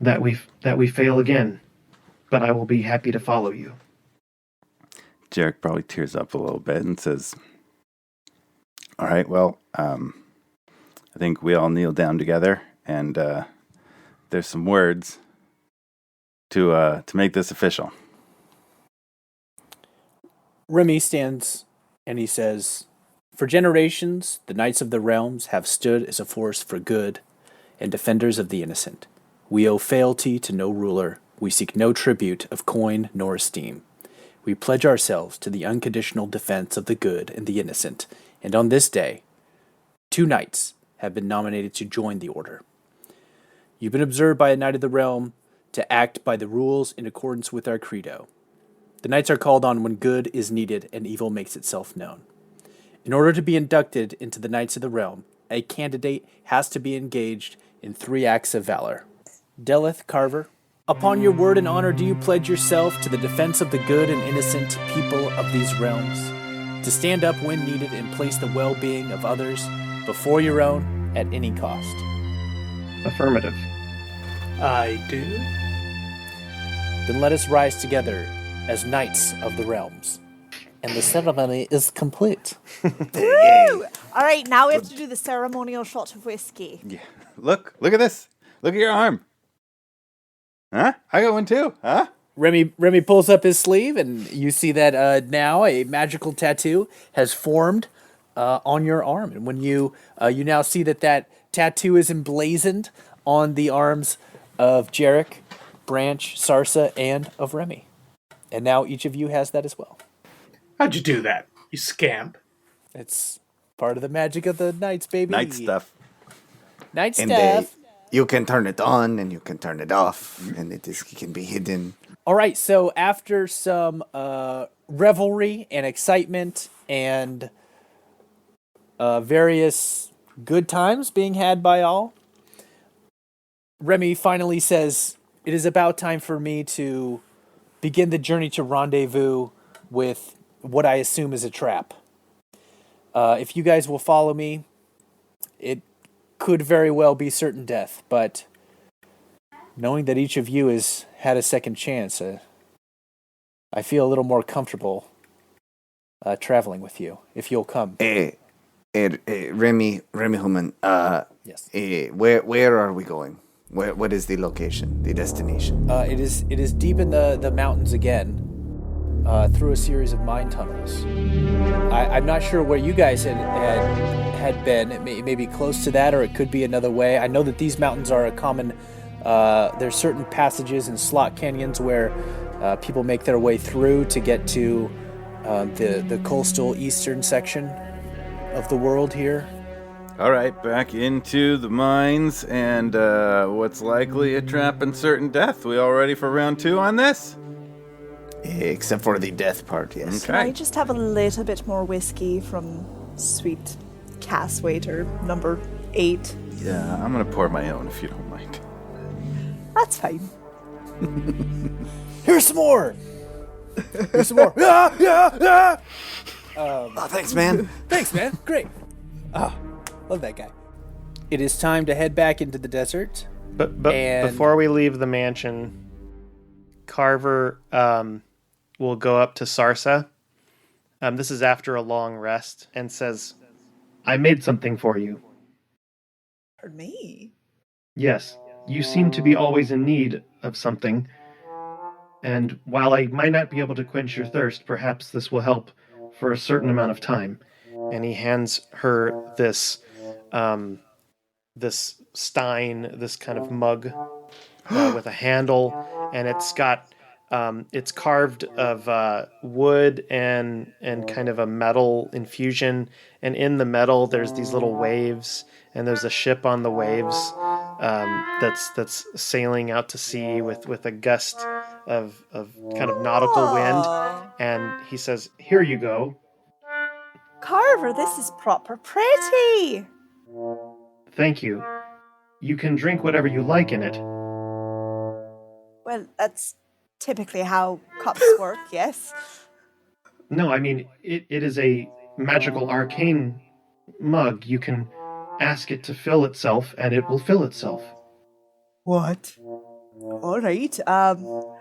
C: that we fail again. But I will be happy to follow you.
F: Jerik probably tears up a little bit and says, all right, well, I think we all kneel down together, and there's some words to make this official.
B: Remy stands and he says, for generations, the Knights of the Realms have stood as a force for good and defenders of the innocent. We owe fealty to no ruler. We seek no tribute of coin nor esteem. We pledge ourselves to the unconditional defense of the good and the innocent. And on this day, 2 knights have been nominated to join the order. You've been observed by a Knight of the Realm to act by the rules in accordance with our credo. The knights are called on when good is needed and evil makes itself known. In order to be inducted into the Knights of the Realm, a candidate has to be engaged in 3 acts of valor. Deleth, Carver, upon your word and honor do you pledge yourself to the defense of the good and innocent people of these realms, to stand up when needed and place the well-being of others before your own at any cost?
C: Affirmative.
H: I do.
B: Then let us rise together as Knights of the Realms. And the ceremony is complete.
D: Woo! All right, now we have to do the ceremonial shot of whiskey.
F: Yeah. Look at this. Look at your arm. Huh? I got one too. Huh?
B: Remy pulls up his sleeve, and you see that now a magical tattoo has formed on your arm. And when you now see that tattoo is emblazoned on the arms of Jerik, Branch, Sarsa, and of Remy. And now each of you has that as well.
H: How'd you do that, you scamp?
B: It's part of the magic of the knights, baby.
F: Night stuff.
B: Night
E: And
B: stuff.
E: you can turn it on and you can turn it off, and it can be hidden.
B: All right, so after some revelry and excitement and various good times being had by all, Remy finally says, "It is about time for me to begin the journey to rendezvous with what I assume is a trap. If you guys will follow me, it could very well be certain death, but knowing that each of you has had a second chance, I feel a little more comfortable traveling with you, if you'll come."
E: Remy Human,
B: Yes.
E: where are we going? What is the location, the destination?
B: It is deep in the mountains again, through a series of mine tunnels. I'm not sure where you guys had been. It may be close to that, or it could be another way. I know that these mountains are a common. There's certain passages and slot canyons where people make their way through to get to the coastal eastern section of the world here.
F: All right, back into the mines, and what's likely a trap and certain death. We all ready for round 2 on this?
E: Except for the death part, yes.
D: Can I just have a little bit more whiskey from sweet cast waiter number 8?
F: Yeah, I'm gonna pour my own if you don't mind.
D: That's fine.
B: Here's some more. Here's some more. Yeah.
E: Thanks, man.
B: Thanks, man. Great. Love that guy. It is time to head back into the desert.
G: But
B: And-
G: before we leave the mansion, Carver will go up to Sarsa. This is after a long rest, and says,
C: I made something for you.
D: For me?
C: Yes, you seem to be always in need of something. And while I might not be able to quench your thirst, perhaps this will help for a certain amount of time.
G: and he hands her this this stein, this kind of mug with a handle, and it's got it's carved of wood and kind of a metal infusion, and in the metal there's these little waves, and there's a ship on the waves that's sailing out to sea with a gust of kind of nautical wind, and he says, "Here you go."
D: Carver, this is proper pretty.
C: Thank you. You can drink whatever you like in it.
D: Well, that's typically how cups work, yes?
C: No, I mean, it is a magical arcane mug. You can ask it to fill itself, and it will fill itself.
D: What? All right. How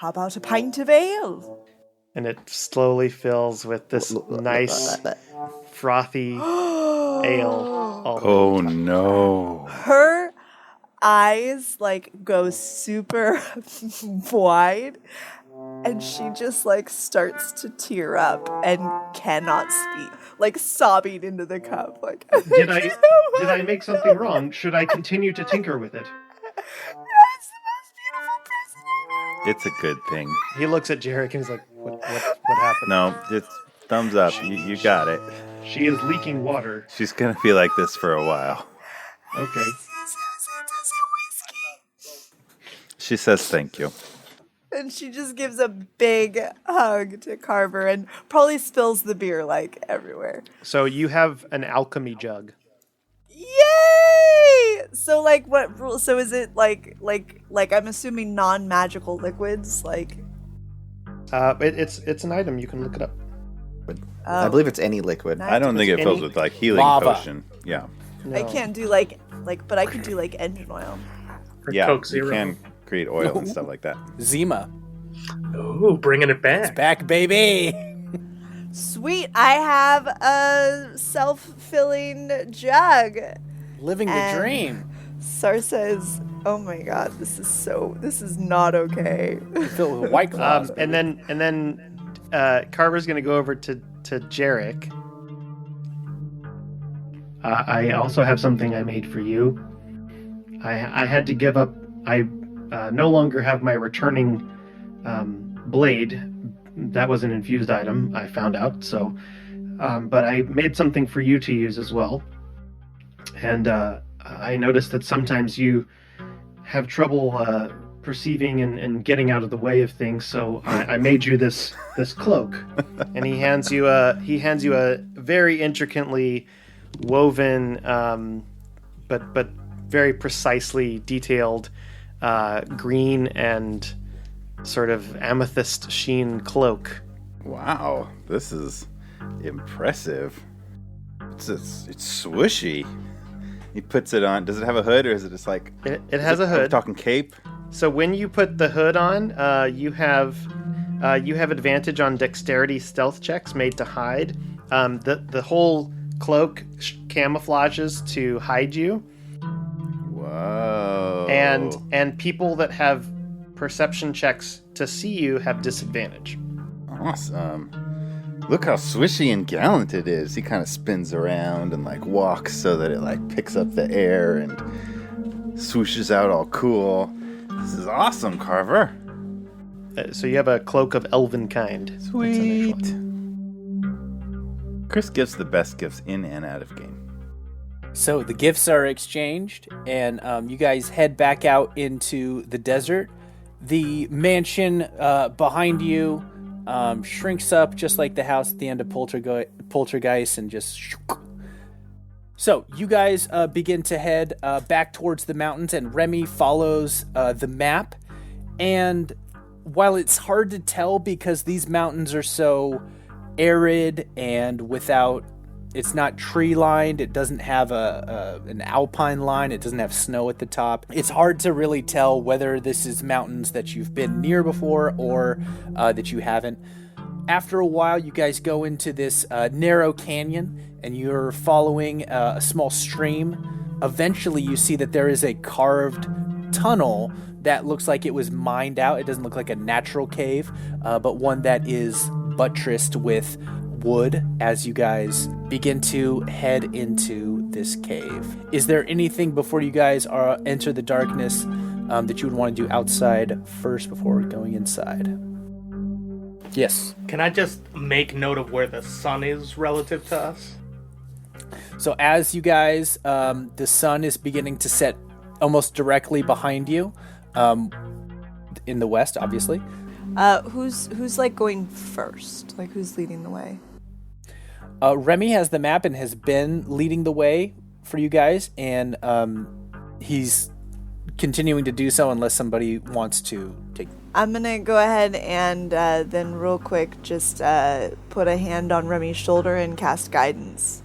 D: about a pint of ale?
G: And it slowly fills with this nice, frothy ale.
F: Oh no.
D: Her eyes go super wide, and she just starts to tear up and cannot speak, sobbing into the cup.
C: Did I make something wrong? Should I continue to tinker with it?
D: That's the most beautiful present ever.
F: It's a good thing.
G: He looks at Jerik and he's like, what happened?
F: No, it's thumbs up. You got it.
C: She is leaking water.
F: She's gonna be like this for a while.
C: Okay.
F: She says thank you.
D: And she just gives a big hug to Carver and probably spills the beer everywhere.
G: So you have an alchemy jug.
D: Yay! So what rule? So is it like I'm assuming non-magical liquids
G: It's an item. You can look it up.
E: I believe it's any liquid.
D: Nice.
F: I don't think it fills with healing
B: Lava.
F: potion. Yeah.
D: I can't do but I could do engine oil.
H: Or
F: Yeah.
H: Coke
F: You
H: Zero.
F: can create oil and stuff like that.
B: Zima.
H: Ooh, bringing it back.
B: Back, baby!
D: Sweet, I have a self-filling jug.
B: Living the
D: And-
B: dream.
D: Sarsa is, oh my god, this is not okay.
B: Filled with White Claws.
G: And then Carver's gonna go over to Jerik.
C: I also have something I made for you. I had to give up. I no longer have my returning blade. That was an infused item, I found out. So, but I made something for you to use as well. And I noticed that sometimes you have trouble perceiving and getting out of the way of things. So I made you this cloak.
G: And he hands you a very intricately woven, but very precisely detailed green and sort of amethyst sheen cloak.
F: Wow, this is impressive. It's swooshy. He puts it on. Does it have a hood, or is it just like...
G: It has a hood.
F: Are we talking cape?
G: So when you put the hood on, you have advantage on dexterity stealth checks made to hide. The whole cloak camouflages to hide you.
F: Whoa.
G: And people that have perception checks to see you have disadvantage.
F: Awesome. Look how swishy and gallant it is. He kind of spins around and like walks so that it like picks up the air and swooshes out all cool. This is awesome, Carver.
G: So you have a cloak of elven kind.
F: Sweet. Chris gives the best gifts in and out of game.
B: So the gifts are exchanged, and you guys head back out into the desert. The mansion behind you shrinks up just like the house at the end of Poltergeist, and just... So you guys begin to head back towards the mountains, and Remy follows the map. And while it's hard to tell because these mountains are so arid and without... It's not tree lined. It doesn't have an alpine line. It doesn't have snow at the top. It's hard to really tell whether this is mountains that you've been near before or that you haven't. After a while, you guys go into this narrow canyon, and you're following a small stream. Eventually, you see that there is a carved tunnel that looks like it was mined out. It doesn't look like a natural cave, but one that is buttressed with wood as you guys begin to head into this cave. Is there anything before you guys enter the darkness that you would want to do outside first before going inside? Yes.
H: Can I just make note of where the sun is relative to us?
B: So as you guys, the sun is beginning to set almost directly behind you, in the west, obviously.
D: Who's like going first? Like who's leading the way?
B: Remy has the map and has been leading the way for you guys, and he's continuing to do so unless somebody wants to take.
D: I'm gonna go ahead and then real quick just put a hand on Remy's shoulder and cast guidance.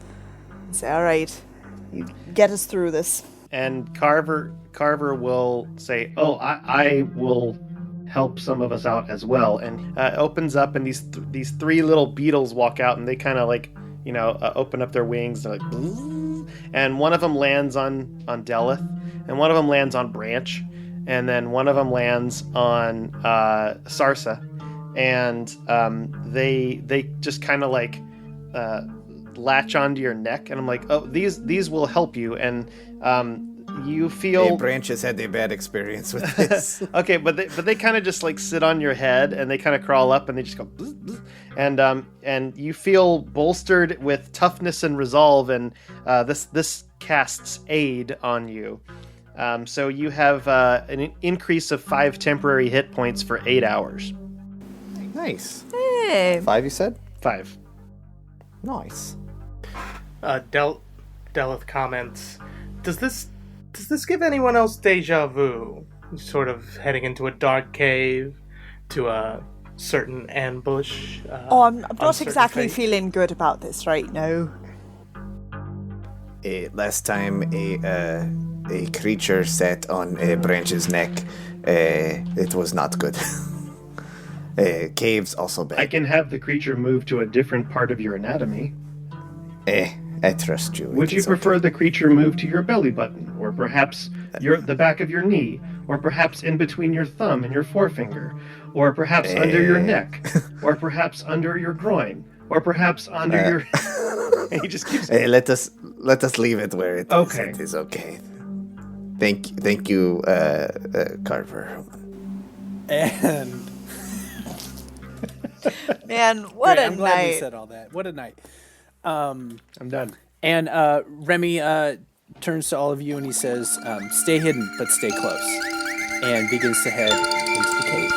D: Say, all right, you get us through this.
G: And Carver will say, "Oh, I will help some of us out as well." And opens up, and these three little beetles walk out, and they kind of like, open up their wings, and like, and one of them lands on Deleth, and one of them lands on Branch, and then one of them lands on Sarsa, and they just kind of like latch onto your neck, and I'm like, oh, these will help you, and you feel...
E: Branch has had a bad experience with this.
G: Okay, but they kind of just like sit on your head, and they kind of crawl up, and they just go bzz, bzz, and you feel bolstered with toughness and resolve, and this casts aid on you. So you have an increase of 5 temporary hit points for 8 hours.
E: Nice.
D: Hey.
E: 5, you said?
G: 5.
E: Nice.
H: Deleth comments, Does this give anyone else deja vu? Sort of heading into a dark cave, to a certain ambush.
D: I'm not exactly feeling good about this right now.
E: Last time a creature sat on a Branch's neck, it was not good. Caves also bad.
C: I can have the creature move to a different part of your anatomy.
E: I trust you.
C: Would you prefer the creature move to your belly button, or perhaps the back of your knee, or perhaps in between your thumb and your forefinger, or perhaps under your neck, or perhaps under your groin, or perhaps under your... And he just keeps...
E: let us leave it where it is.
C: Okay.
E: It is okay. Thank you, Carver.
B: And...
D: Man, what
B: I'm
D: a
B: glad
D: night.
B: we said all that. What a night.
C: I'm done.
B: And Remy turns to all of you and he says, stay hidden, but stay close. And begins to head into the cave.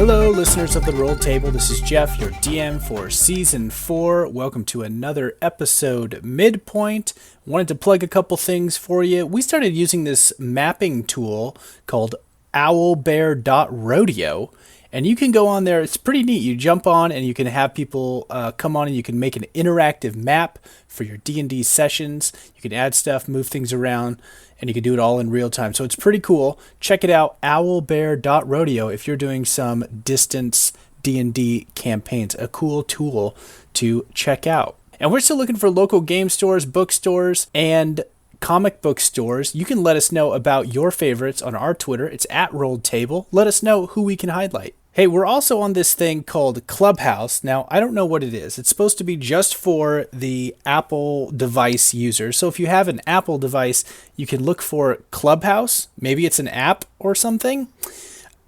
B: Hello, listeners of the Roll Table. This is Jeff, your DM for Season 4. Welcome to another episode midpoint. Wanted to plug a couple things for you. We started using this mapping tool called owlbear.rodeo, and you can go on there. It's pretty neat. You jump on and you can have people come on and you can make an interactive map for your D&D sessions. You can add stuff, move things around, and you can do it all in real time. So it's pretty cool. Check it out, owlbear.rodeo, if you're doing some distance D&D campaigns. A cool tool to check out. And we're still looking for local game stores, bookstores, and comic book stores. You can let us know about your favorites on our Twitter. It's @RolledTable. Let us know who we can highlight. Hey, we're also on this thing called Clubhouse. Now, I don't know what it is. It's supposed to be just for the Apple device users. So if you have an Apple device, you can look for Clubhouse. Maybe it's an app or something.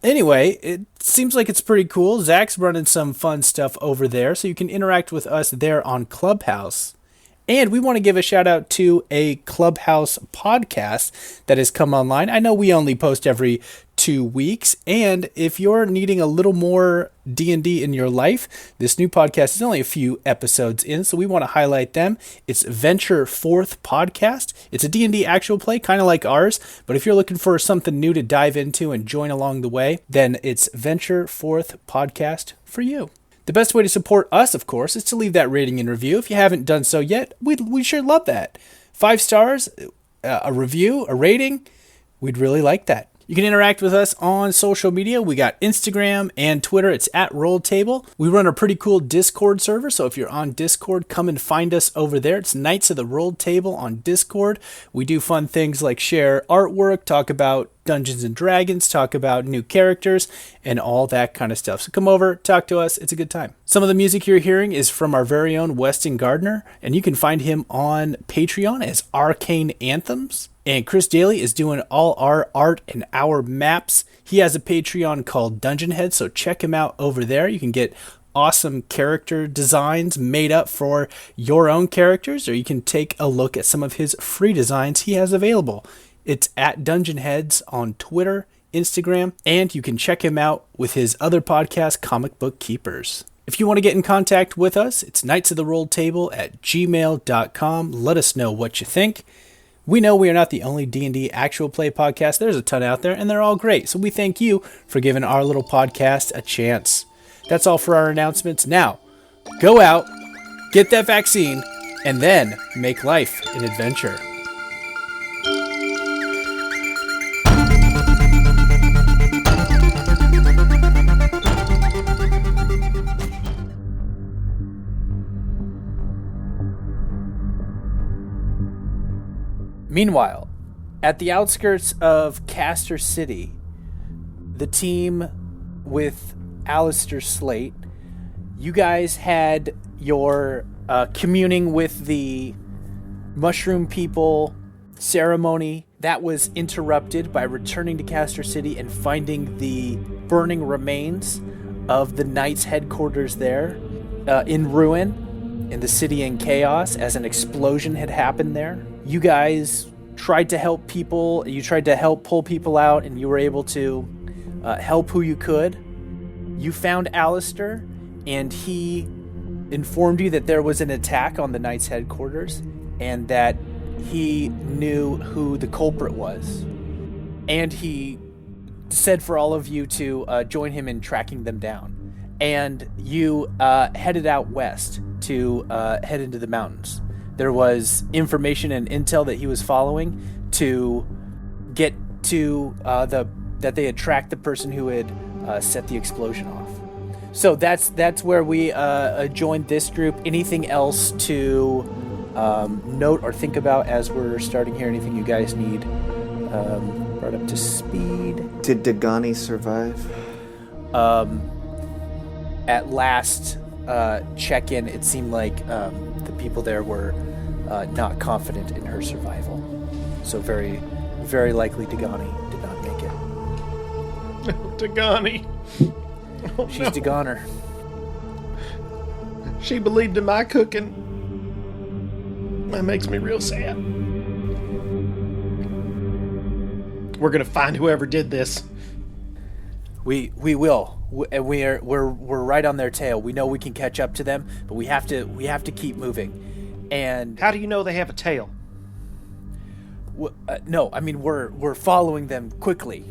B: Anyway, it seems like it's pretty cool. Zach's running some fun stuff over there, so you can interact with us there on Clubhouse. And we want to give a shout out to a Clubhouse podcast that has come online. I know we only post every 2 weeks, and if you're needing a little more D&D in your life, this new podcast is only a few episodes in, so we want to highlight them. It's Venture Forth Podcast. It's a D&D actual play, kind of like ours, but if you're looking for something new to dive into and join along the way, then it's Venture Forth Podcast for you. The best way to support us, of course, is to leave that rating and review. If you haven't done so yet, we sure love that. 5 stars, a review, a rating, we'd really like that. You can interact with us on social media. We got Instagram and Twitter. It's @RolledTable. We run a pretty cool Discord server, so if you're on Discord, come and find us over there. It's Knights of the Rolled Table on Discord. We do fun things like share artwork, talk about Dungeons and Dragons, talk about new characters, and all that kind of stuff. So come over, talk to us. It's a good time. Some of the music you're hearing is from our very own Weston Gardner, and you can find him on Patreon as Arcane Anthems. And Chris Daly is doing all our art and our maps. He has a Patreon called Dungeon Head, so check him out over there. You can get awesome character designs made up for your own characters, or you can take a look at some of his free designs he has available. It's @Dungeon Heads on Twitter, Instagram, and you can check him out with his other podcast, Comic Book Keepers. If you want to get in contact with us, it's knightsoftherolltable@gmail.com. Let us know what you think. We know we are not the only D&D actual play podcast. There's a ton out there, and they're all great. So we thank you for giving our little podcast a chance. That's all for our announcements. Now, go out, get that vaccine, and then make life an adventure. Meanwhile, at the outskirts of Castor City, the team with Alistair Slate, you guys had your communing with the mushroom people ceremony that was interrupted by returning to Castor City and finding the burning remains of the Knights' headquarters there in ruin, in the city in chaos, as an explosion had happened there. You guys tried to help people. You tried to help pull people out, and you were able to help who you could. You found Alistair, and he informed you that there was an attack on the Knights' headquarters, and that he knew who the culprit was. And he said for all of you to join him in tracking them down. And you headed out west to head into the mountains. There was information and intel that he was following to get to that they had tracked the person who had set the explosion off. So that's where we joined this group. Anything else to note or think about as we're starting here? Anything you guys need brought up to speed?
E: Did Dagani survive?
B: At last check-in, it seemed like the people there were not confident in her survival. So very, very likely Dagani did not make it.
G: Dagani. Oh,
B: She's
G: no.
B: Dagoner.
G: She believed in my cooking. That makes me real sad. We're gonna find whoever did this.
B: We will. And we're right on their tail. We know we can catch up to them, but we have to keep moving. And
G: How do you know they have a tail?
B: no, I mean we're following them quickly.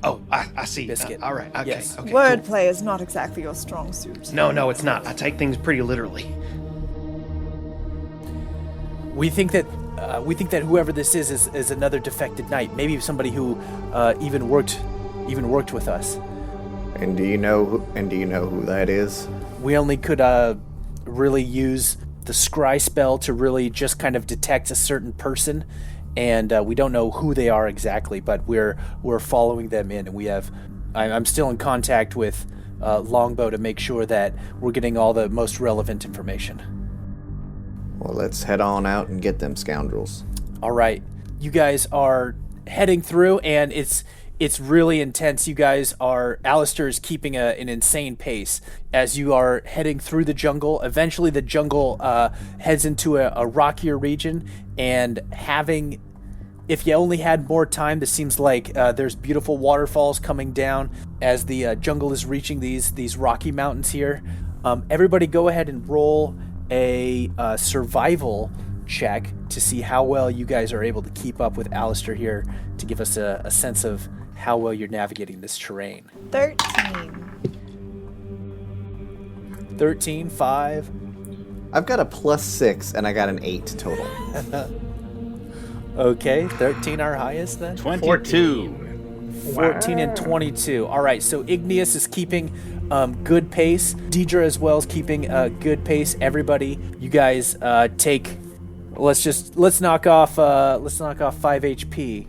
G: Oh, I see.
B: Biscuit.
G: All right. Okay.
B: Yes.
G: Okay.
D: Wordplay is not exactly your strong suit.
G: No, it's not. I take things pretty literally.
B: We think that whoever this is another defected knight. Maybe somebody who even worked with us.
E: And do you know who that is?
B: We only could really use the scry spell to really just kind of detect a certain person, and we don't know who they are exactly, but we're following them in, and I'm still in contact with Longbow to make sure that we're getting all the most relevant information.
E: Well, let's head on out and get them scoundrels.
B: All right, you guys are heading through, and it's really intense. You guys are... Alistair is keeping an insane pace as you are heading through the jungle. Eventually, the jungle heads into a rockier region, and if you only had more time, this seems like there's beautiful waterfalls coming down as the jungle is reaching these rocky mountains here. Everybody go ahead and roll a survival check to see how well you guys are able to keep up with Alistair here, to give us a sense of how well you're navigating this terrain. 13, 5.
E: I've got a +6 and I got an 8 total.
B: Okay, 13 our highest then?
F: 22.
B: 14 and 22. All right, so Igneous is keeping good pace. Dierdre as well is keeping good pace. Everybody, you guys take... Let's knock off 5 HP.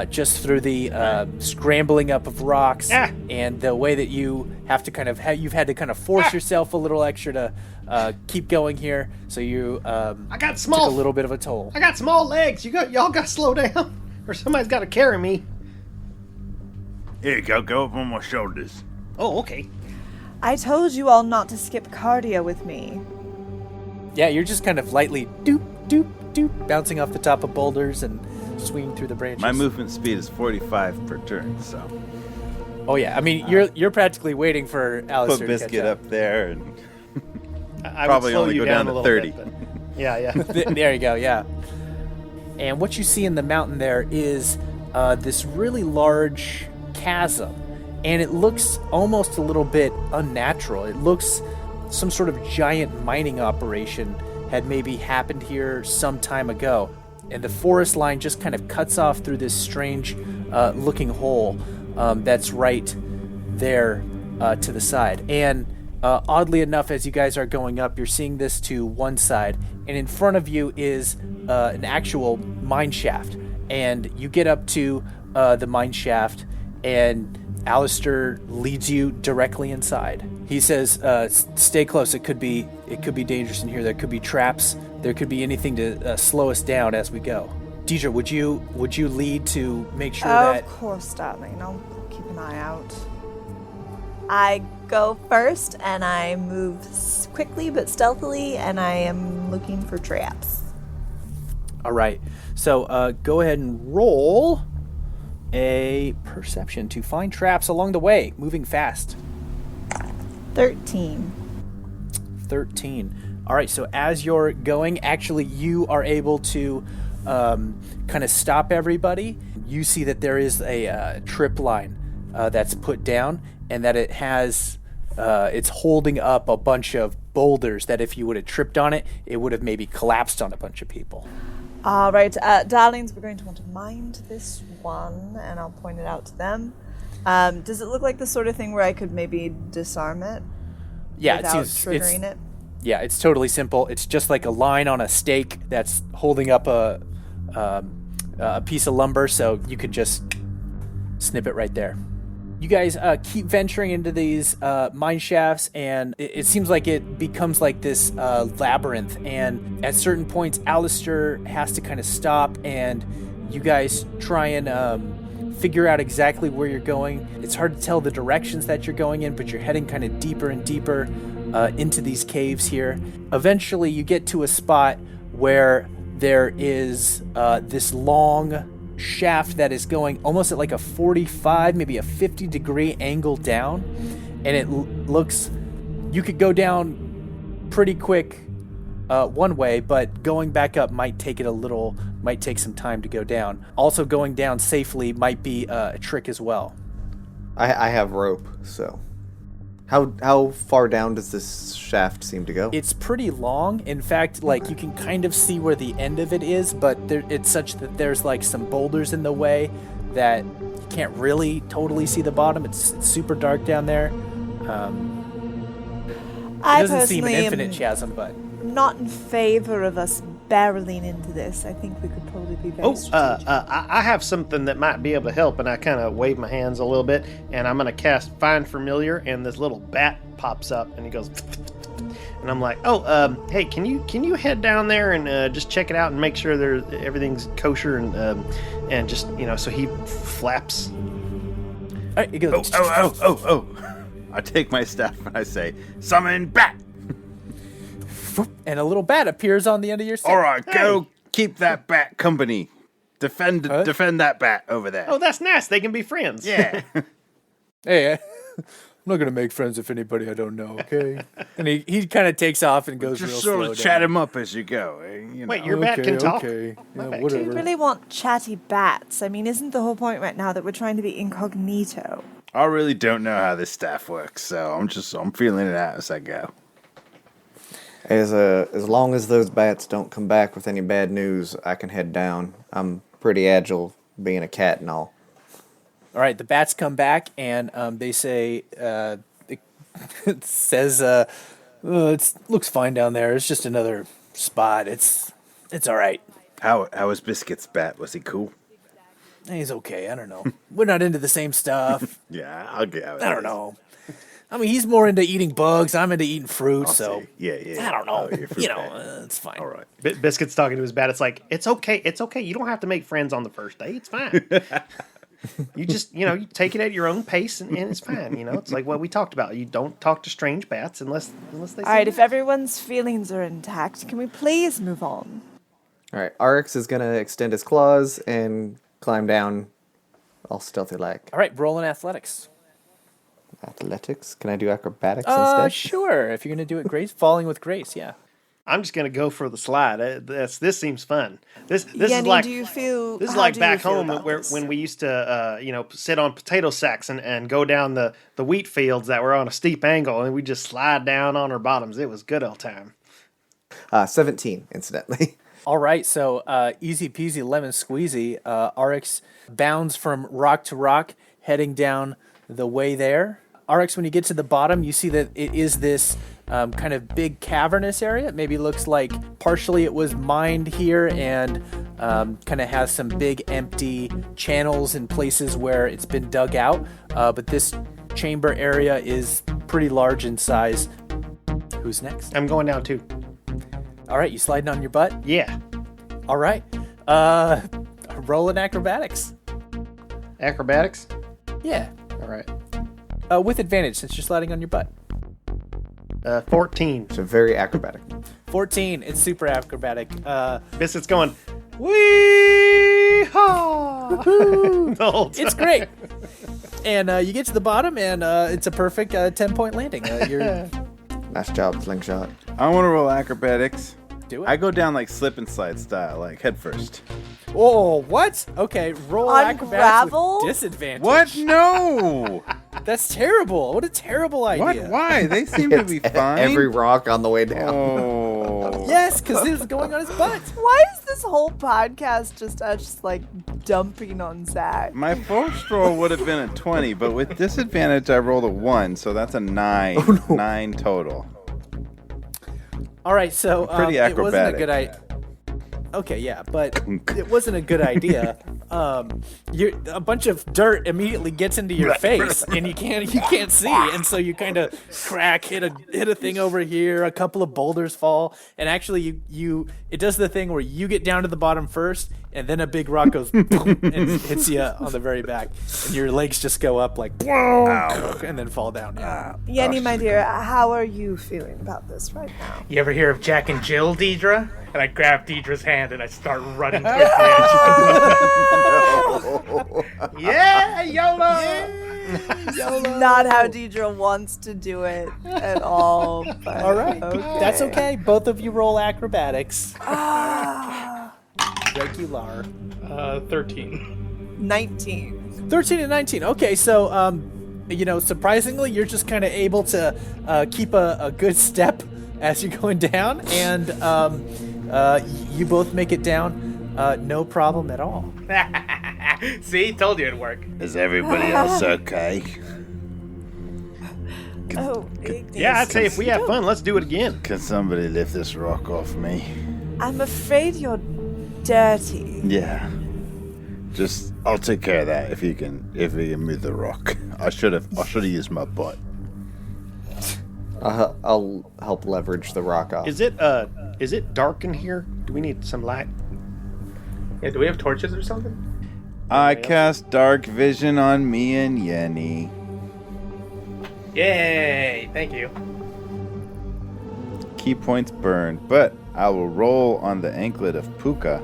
B: Just through the scrambling up of rocks and the way that you have to you've had to kind of force yourself a little extra to keep going here. So you
G: I got
B: took a little bit of a toll.
G: I got small legs. Y'all got to slow down, or somebody's got to carry me.
F: Here you go up on my shoulders.
G: Oh, okay.
D: I told you all not to skip cardio with me.
B: Yeah, you're just kind of lightly doop, doop, doop, bouncing off the top of boulders and swinging through the branches.
F: My movement speed is 45 per turn, so...
B: Oh yeah, I mean, you're practically waiting for Alistair
F: Put
B: to catch
F: Biscuit up there, and
G: I
F: probably
G: would slow
F: only
G: you
F: go down
G: a
F: to
G: little
F: 30.
G: bit, but- yeah.
B: There you go, yeah. And what you see in the mountain there is this really large chasm, and it looks almost a little bit unnatural. It looks some sort of giant mining operation had maybe happened here some time ago. And the forest line just kind of cuts off through this strange looking hole that's right there to the side. And oddly enough, as you guys are going up, you're seeing this to one side, and in front of you is an actual mine shaft. And you get up to the mine shaft, and Alistair leads you directly inside. He says, "Stay close. It could be dangerous in here. There could be traps. There could be anything to slow us down as we go." Dierdre, would you lead to make sure that?
D: Of course, darling. I'll keep an eye out. I go first, and I move quickly but stealthily, and I am looking for traps.
B: All right. So go ahead and roll a perception to find traps along the way, moving fast.
D: 13.
B: 13. All right, so as you're going, actually you are able to kind of stop everybody. You see that there is a trip line that's put down, and that it has it's holding up a bunch of boulders that if you would have tripped on it, it would have maybe collapsed on a bunch of people.
D: All right, darlings, we're going to want to mind this one, and I'll point it out to them. Does it look like the sort of thing where I could maybe disarm it?
B: Yeah,
D: without
B: it seems
D: triggering it?
B: Yeah, it's totally simple. It's just like a line on a stake that's holding up a piece of lumber, so you could just snip it right there. You guys keep venturing into these mine shafts, and it seems like it becomes like this labyrinth. And at certain points, Alistair has to kind of stop, and you guys try and figure out exactly where you're going. It's hard to tell the directions that you're going in, but you're heading kind of deeper and deeper into these caves here. Eventually, you get to a spot where there is this long shaft that is going almost at like a 45, maybe a 50-degree angle down, and it looks, you could go down pretty quick one way, but going back up might take some time to go down. Also, going down safely might be a trick as well.
I: I have rope, so how far down does this shaft seem to go?
B: It's pretty long. In fact, like, you can kind of see where the end of it is, but it's such that there's like some boulders in the way that you can't really totally see the bottom. It's super dark down there. It doesn't seem an infinite chasm, but
D: not in favor of us barreling into this. I think we could probably be very strategic.
G: I have something that might be able to help, and I kind of wave my hands a little bit, and I'm going to cast Find Familiar, and this little bat pops up, and he goes, and I'm like, hey, can you head down there and just check it out and make sure everything's kosher, and just, so he flaps.
B: All right, you go.
F: Oh. I take my staff and I say, summon bat!
B: And a little bat appears on the end of your stick.
F: All right, go keep that bat company. Defend that bat over there.
G: Oh, that's nice. They can be friends.
F: Yeah.
B: Hey, I'm not going to make friends with anybody I don't know, okay? And he kind of takes off and goes
F: Just
B: real
F: sort
B: slow
F: of
B: down.
F: chat him up as you go.
G: Wait, your bat can talk?
B: Okay. Yeah,
G: bat
D: Do you
B: whatever.
D: really want chatty bats? I mean, isn't the whole point right now that we're trying to be incognito?
F: I really don't know how this staff works, so I'm feeling it out as I go.
I: As long as those bats don't come back with any bad news, I can head down. I'm pretty agile, being a cat and all.
B: All right, the bats come back, and they say, it says, it looks fine down there. It's just another spot. It's all right.
F: How was Biscuit's bat? Was he cool?
B: He's okay. I don't know. We're not into the same stuff.
F: Yeah, I'll get out.
B: I don't know. I mean, he's more into eating bugs. I'm into eating fruit, so
F: Yeah.
B: I don't know.
F: Oh, you're fruit bat.
B: It's fine.
F: All right.
G: Biscuit's talking to his bat. It's like, it's okay. You don't have to make friends on the first day. It's fine. You just, you take it at your own pace, and it's fine. It's like what we talked about. You don't talk to strange bats unless they say
D: All right, if everyone's feelings are intact, can we please move on?
I: All right, Aryx is going to extend his claws and climb down all stealthy-like.
B: All right, roll in athletics.
I: Athletics? Can I do acrobatics instead?
B: Sure. If you're going to do it falling with grace, yeah.
G: I'm just gonna go for the slide. This seems fun. This
D: Yenni,
G: is like
D: do you feel?
G: This is
D: how
G: like
D: do
G: back
D: you feel
G: home
D: about this?
G: when we used to sit on potato sacks and go down the wheat fields that were on a steep angle, and we just slide down on our bottoms. It was good old time.
I: 17, incidentally.
B: All right, so easy peasy lemon squeezy. Aryx bounds from rock to rock, heading down the way there. Aryx, when you get to the bottom, you see that it is this kind of big cavernous area. It maybe looks like partially it was mined here and kind of has some big empty channels in places where it's been dug out. But this chamber area is pretty large in size. Who's next?
G: I'm going down too.
B: All right, you sliding on your butt?
G: Yeah.
B: All right. Roll in acrobatics.
G: Acrobatics?
B: Yeah.
G: All right.
B: With advantage since you're sliding on your butt.
G: 14.
I: So very acrobatic.
B: 14. It's super acrobatic.
G: Biscuit's going, wee-haw! The whole time.
B: It's great. And you get to the bottom, and it's a perfect 10-point landing. You're
I: Nice job, Slingshot.
F: I want to roll acrobatics.
B: do it.
F: I go down like slip and slide style, like head first.
B: Oh, what? Okay, roll acrobatics
D: Unravel?
B: with disadvantage.
F: What? No.
B: That's terrible. What a terrible
F: What?
B: idea.
F: Why? They seem to be fine.
I: Every rock on the way down.
F: Oh.
B: Yes, because it was going on his butt.
D: Why is this whole podcast just us like dumping on Zach?
F: My first roll would have been a 20, but with disadvantage, I rolled a 1, so that's a 9.
I: Oh, no.
F: 9 total.
B: All right, so
F: Pretty
B: it wasn't a
F: acrobatic.
B: good idea. Okay, yeah, but it wasn't a good idea. A bunch of dirt immediately gets into your face, and you can't see, and so you kind of crack, hit a thing over here. A couple of boulders fall, and actually it does the thing where you get down to the bottom first, and then a big rock goes boom, and hits you on the very back, and your legs just go up like and then fall down. Yeah.
D: Yenni, my dear, how are you feeling about this right now?
H: You ever hear of Jack and Jill, Dierdre? And I grab Diedre's hand and I start running towards the edge. Yeah, YOLO!
D: Not how Dierdre wants to do it at all. But
B: All right,
D: okay.
B: that's okay. Both of you roll acrobatics. Regular.
H: 13.
D: 19.
B: 13 and 19. Okay, so surprisingly, you're just kind of able to keep a good step as you're going down, and you both make it down, no problem at all.
H: See, told you it'd work.
F: Is everybody else okay?
D: Oh, Igneous.
G: Yeah, I'd say if we have fun, let's do it again.
F: Can somebody lift this rock off me?
D: I'm afraid you're dirty.
F: Yeah. I'll take care of that if you can move the rock. I should have used my butt.
I: I'll help leverage the rock off.
C: Is it dark in here? Do we need some light?
H: Yeah, do we have torches or something?
F: I cast dark vision on me and Yenni.
H: Yay! Thank you.
F: Key points burned, but I will roll on the anklet of Puka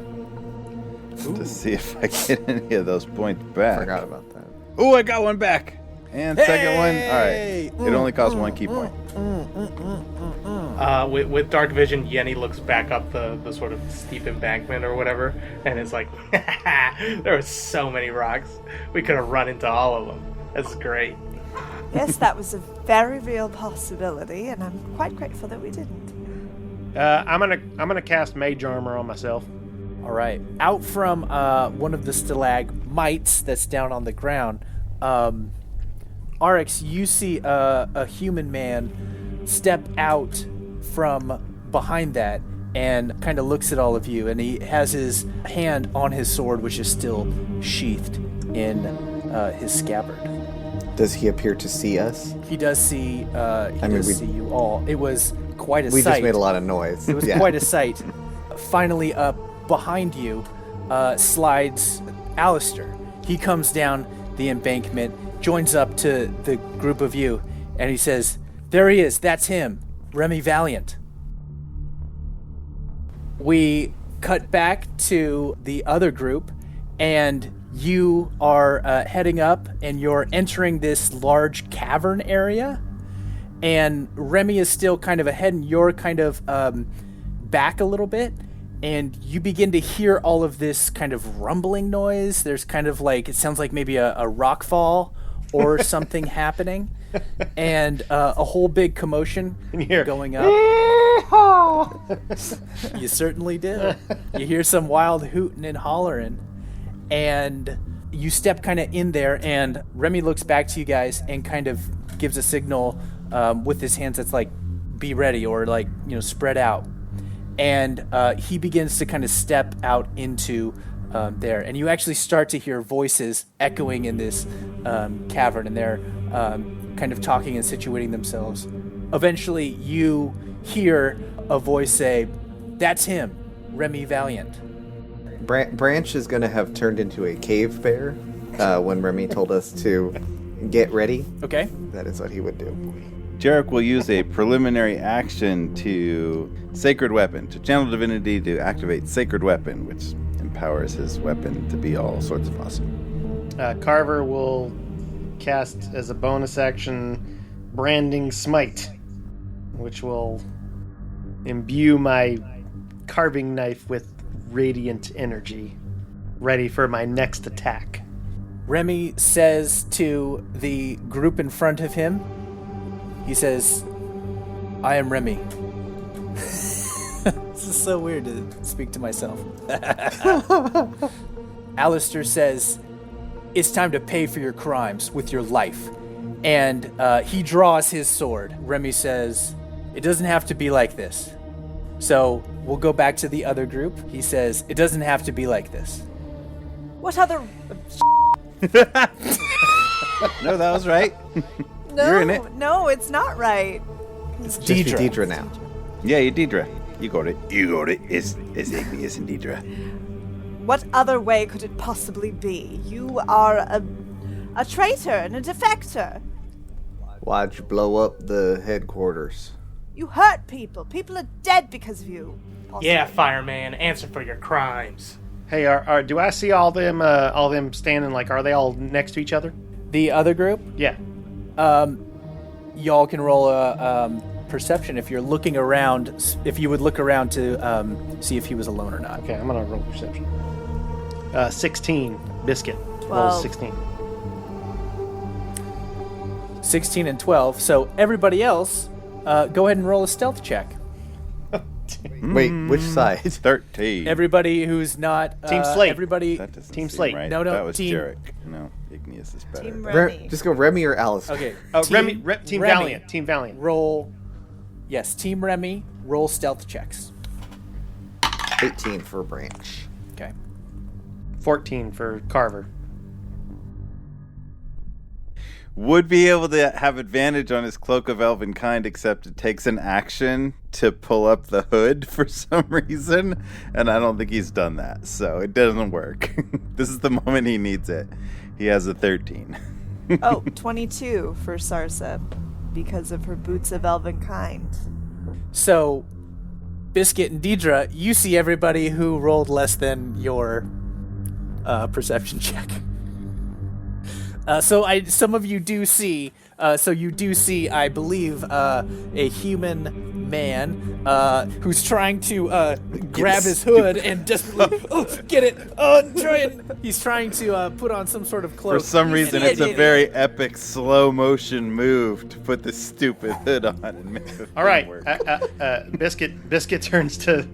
F: to see if I get any of those points back.
I: Forgot about that.
F: Oh, I got one back. And second one. All right. It only costs one key point.
H: With dark vision, Yenni looks back up the sort of steep embankment or whatever, and it's like, there were so many rocks. We could have run into all of them. That's great.
D: Yes, that was a very real possibility, and I'm quite grateful that we didn't.
C: I'm gonna cast Mage Armor on myself.
B: All right. Out from one of the stalagmites that's down on the ground, Aryx, you see a human man step out from behind that and kind of looks at all of you, and he has his hand on his sword, which is still sheathed in his scabbard.
I: Does he appear to see us?
B: He does see. See you all. It was quite a sight.
I: We just made a lot of noise.
B: It was quite a sight. Finally, up behind you slides Alistair. He comes down the embankment, joins up to the group of you, and he says, "There he is. That's him, Remy Valiant." We cut back to the other group, and you are heading up, and you're entering this large cavern area, and Remy is still kind of ahead, and you're kind of back a little bit, and you begin to hear all of this kind of rumbling noise. There's kind of like, it sounds like maybe a rock fall or something happening, and a whole big commotion going up. You certainly do. You hear some wild hooting and hollering, and you step kind of in there, and Remy looks back to you guys and kind of gives a signal with his hands that's like, be ready, or like, spread out. And he begins to kind of step out into there, and you actually start to hear voices echoing in this cavern, and they're kind of talking and situating themselves. Eventually, you hear a voice say, "That's him, Remy Valiant."
I: Branch is going to have turned into a cave bear when Remy told us to get ready.
B: Okay.
I: That is what he would do.
F: Jerik will use a preliminary action to Sacred Weapon, to channel divinity to activate Sacred Weapon, which empowers his weapon to be all sorts of awesome.
C: Carver will cast as a bonus action Branding Smite, which will imbue my carving knife with radiant energy, ready for my next attack.
B: Remy says to the group in front of him, he says, "I am Remy." This is so weird to speak to myself. Alistair says, "It's time to pay for your crimes with your life." And he draws his sword. Remy says, "It doesn't have to be like this." So we'll go back to the other group. He says, "It doesn't have to be like this."
D: What other...
F: No, that was right.
D: No,
F: You're in it.
D: no, it's not right.
I: It's just Dierdre now.
F: Yeah, you Dierdre. You got it. It's Igneous and Dierdre.
D: What other way could it possibly be? You are a traitor and a defector.
I: Why'd you blow up the headquarters?
D: You hurt people. People are dead because of you. Possibly.
H: Yeah, fireman, answer for your crimes.
G: Hey, do I see all them standing? Like, are they all next to each other?
B: The other group,
G: Yeah.
B: y'all can roll a perception if you're looking around. If you would look around to see if he was alone or not.
G: Okay, I'm gonna roll perception. 16. Biscuit.
D: 12.
G: Rolls 16.
B: 16 and 12. So everybody else, go ahead and roll a stealth check.
I: Wait, which side?
F: 13.
B: Everybody who's not
G: Team Slate.
B: Everybody.
F: That doesn't
G: Team
F: seem
G: Slate.
F: right.
B: No,
F: That was
B: team-
F: Jerik. No, Igneous is better.
D: Team Remy.
I: Just go Remy or Alice.
B: Okay.
G: Team
B: Remy,
G: Valiant. Team Valiant.
B: Roll. Yes, Team Remy. Roll stealth checks.
I: 18 for Branch.
B: Okay.
G: 14 for Carver.
F: Would be able to have advantage on his Cloak of Elven Kind, except it takes an action to pull up the hood for some reason, and I don't think he's done that, so it doesn't work. This is the moment he needs it. He has a 13.
D: Oh, 22 for Sarsa because of her boots of elven kind.
B: So, Biscuit and Dierdre, you see everybody who rolled less than your perception check. Some of you do see. So you do see, I believe, a human man who's trying to grab his hood and desperately, get it. He's trying to put on some sort of cloak.
F: For some reason, it's a very epic slow motion move to put this stupid hood on and make the
G: All right.
F: work.
G: Biscuit turns to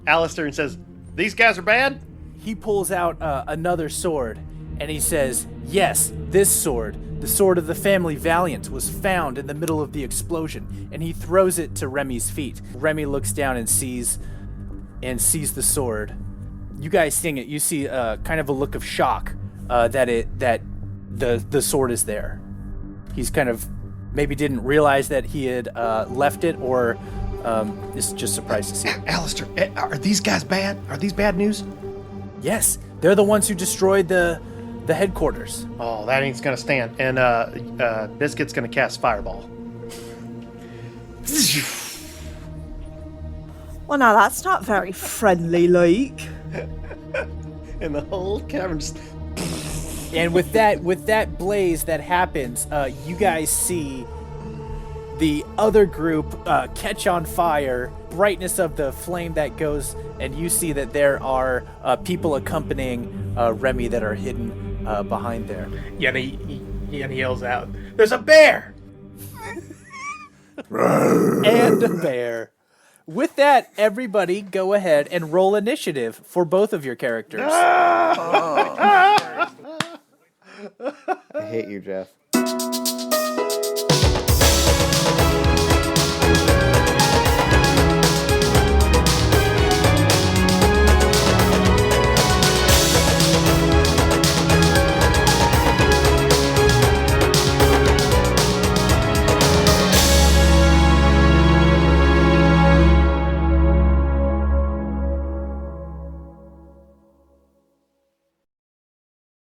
G: Alistair and says, "These guys are bad?"
B: He pulls out another sword, and he says, "Yes, this sword, the sword of the family Valiant, was found in the middle of the explosion." And he throws it to Remy's feet. Remy looks down and sees the sword. You guys seeing it, you see kind of a look of shock that the sword is there. He's kind of maybe didn't realize that he had left it, or is just surprised to see it.
G: Alistair, are these guys bad? Are these bad news?
B: Yes, they're the ones who destroyed the headquarters.
G: Oh, that ain't gonna stand. And Biscuit's gonna cast Fireball.
D: Well, now that's not very friendly, like.
G: And the whole cavern just...
B: And with that blaze that happens, you guys see the other group catch on fire, brightness of the flame that goes, and you see that there are people accompanying Remy that are hidden behind there.
H: Yenni yells out, "There's a bear!"
B: And a bear. With that, everybody go ahead and roll initiative for both of your characters.
I: I hate you, Jeff.